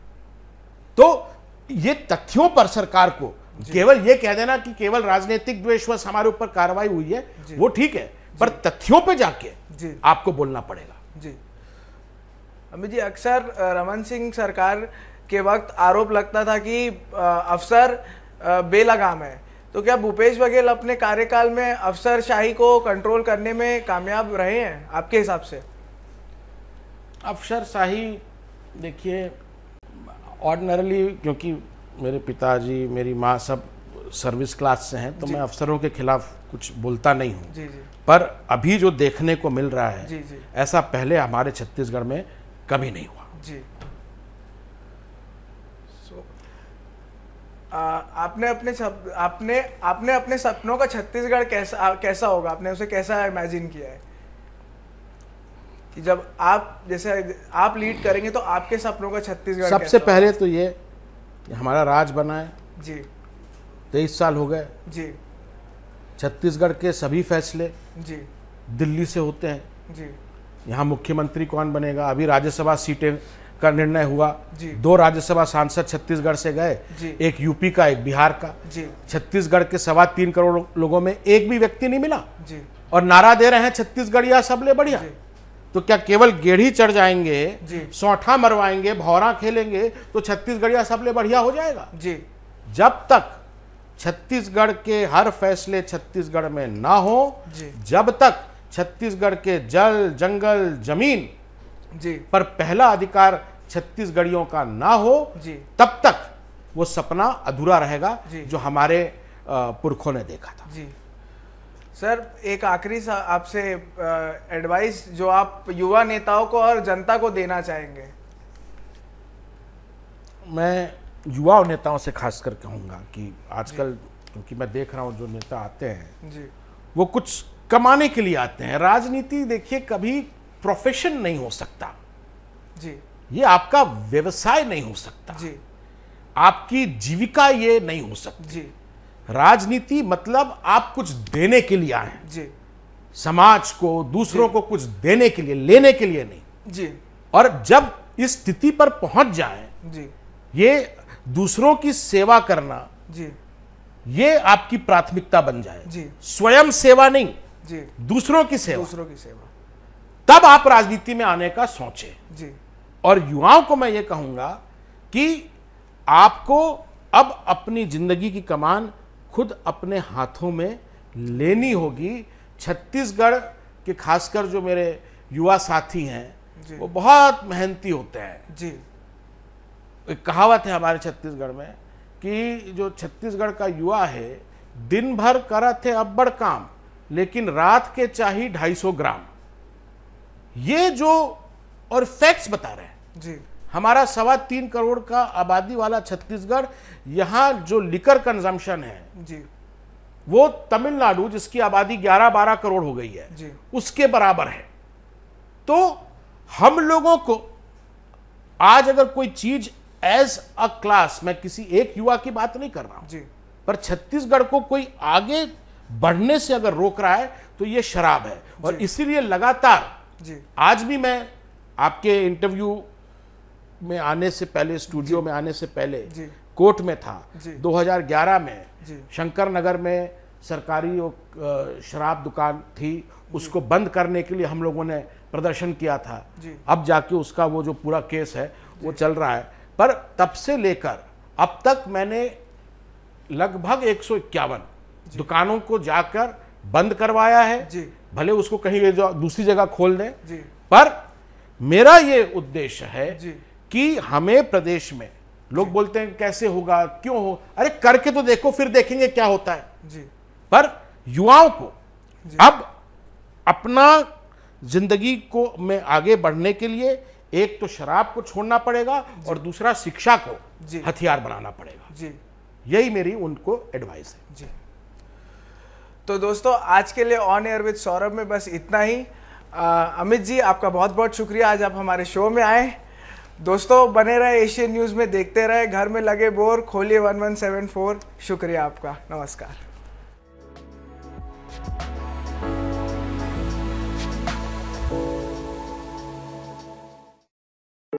तो ये तथ्यों पर सरकार को केवल ये कह देना कि केवल राजनीतिक द्वेषवश हमारे ऊपर कार्रवाई हुई है, वो ठीक है, पर तथ्यों पे जाके जी आपको बोलना पड़ेगा। जी अमित जी, अक्सर रमन सिंह सरकार के वक्त आरोप लगता था कि अफसर बेलगाम है, तो क्या भूपेश बघेल अपने कार्यकाल में अफसरशाही को कंट्रोल करने में कामयाब रहे हैं आपके हिसाब से? अफसरशाही देखिए, ऑर्डिनरली क्योंकि मेरे पिताजी मेरी माँ सब सर्विस क्लास से हैं, तो मैं अफसरों के खिलाफ कुछ बोलता नहीं हूँ। जी जी। पर अभी जो देखने को मिल रहा है जी जी। ऐसा पहले हमारे छत्तीसगढ़ में कभी नहीं हुआ। जी। आपने अपने सपनों का छत्तीसगढ़ कैसा होगा, आपने उसे कैसा इमेजिन किया है कि जब आप जैसे आप लीड करेंगे तो आपके सपनों का छत्तीसगढ़ सबसे पहले तो ये हमारा राज बना है जी, 23 साल हो गए जी, छत्तीसगढ़ के सभी फैसले जी, दिल्ली से होते हैं। जी, यहाँ मुख्यमंत्री कौन बनेगा, अभी राज्यसभा सीटें का निर्णय हुआ जी, 2 राज्यसभा सांसद छत्तीसगढ़ से गए, एक यूपी का एक बिहार का। जी, छत्तीसगढ़ के 3.25 करोड़ लोगों में एक भी व्यक्ति नहीं मिला जी, और नारा दे रहे हैं छत्तीसगढ़ या सबले बढ़िया। तो क्या केवल गेढ़ी चढ़ जाएंगे, सौठा मरवाएंगे, भौरा खेलेंगे तो छत्तीसगढ़ या सबले बढ़िया हो जाएगा? जी। जब तक छत्तीसगढ़ के हर फैसले छत्तीसगढ़ में ना हो, जब तक छत्तीसगढ़ के जल जंगल जमीन जी पर पहला अधिकार छत्तीसगढ़ियों का ना हो, जी, तब तक वो सपना अधूरा रहेगा जो हमारे पुरखों ने देखा था। जी सर, एक आखिरी आपसे एडवाइस जो आप युवा नेताओं को और जनता को देना चाहेंगे। मैं युवा नेताओं से खासकर कहूँगा कि आजकल क्योंकि मैं देख रहा हूँ जो नेता आते हैं जी, वो कुछ कमाने के लिए आते हैं। राजनीति देखिए कभी प्रोफेशन नहीं हो सकता जी, ये आपका व्यवसाय नहीं हो सकता जी, आपकी जीविका ये नहीं हो सकती जी। राजनीति मतलब आप कुछ देने के लिए आए हैं जी, समाज को, दूसरों को कुछ देने के लिए, लेने के लिए नहीं। जी। और जब इस स्थिति पर पहुंच जाए, जी, ये दूसरों की सेवा करना, जी, ये आपकी प्राथमिकता बन जाए। जी, स्वयं सेवा नहीं, जी, दूसरों की सेवा, दूसरों की सेवा, तब आप राजनीति में आने का सोचें। जी। और युवाओं को मैं ये कहूंगा कि आपको अब अपनी जिंदगी की कमान खुद अपने हाथों में लेनी होगी। छत्तीसगढ़ के खासकर जो मेरे युवा साथी हैं वो बहुत मेहनती होते हैं। जी। एक कहावत है हमारे छत्तीसगढ़ में कि जो छत्तीसगढ़ का युवा है, दिन भर करत है अब्बड़ काम, लेकिन रात के चाहिए 250 ग्राम। ये जो और फैक्ट्स बता रहे हैं। जी। हमारा 3.25 करोड़ का आबादी वाला छत्तीसगढ़, यहाँ जो लिकर कंजम्पशन है जी, वो तमिलनाडु जिसकी आबादी 11-12 करोड़ हो गई है जी, उसके बराबर है। तो हम लोगों को आज अगर कोई चीज एज अ क्लास, मैं किसी एक युवा की बात नहीं कर रहा हूं जी, पर छत्तीसगढ़ को कोई आगे बढ़ने से अगर रोक रहा है तो ये शराब है। और इसीलिए लगातार जी, आज भी मैं आपके इंटरव्यू में आने से पहले, स्टूडियो में आने से पहले कोर्ट में था। 2011 में शंकर नगर में सरकारी शराब दुकान थी, उसको बंद करने के लिए हम लोगों ने प्रदर्शन किया था। अब जाके उसका वो जो पूरा केस है वो चल रहा है। पर तब से लेकर अब तक मैंने लगभग 151 दुकानों को जाकर बंद करवाया है। भले उसको कहीं दूसरी जगह खोल दें, पर मेरा ये उद्देश्य है कि हमें प्रदेश में, लोग बोलते हैं कैसे होगा, क्यों हो, अरे करके तो देखो फिर देखेंगे क्या होता है। पर युवाओं को अब अपना जिंदगी को में आगे बढ़ने के लिए एक तो शराब को छोड़ना पड़ेगा और दूसरा शिक्षा को हथियार बनाना पड़ेगा। यही मेरी उनको एडवाइस है। जी। तो दोस्तों, आज के लिए ऑन एयर विद सौरभ में बस इतना ही। अमित जी, आपका बहुत बहुत शुक्रिया, आज आप हमारे शो में आए। दोस्तों, बने रहे एशियन न्यूज़ में, देखते रहे, घर में लगे बोर, खोलिए 1174। शुक्रिया आपका, नमस्कार।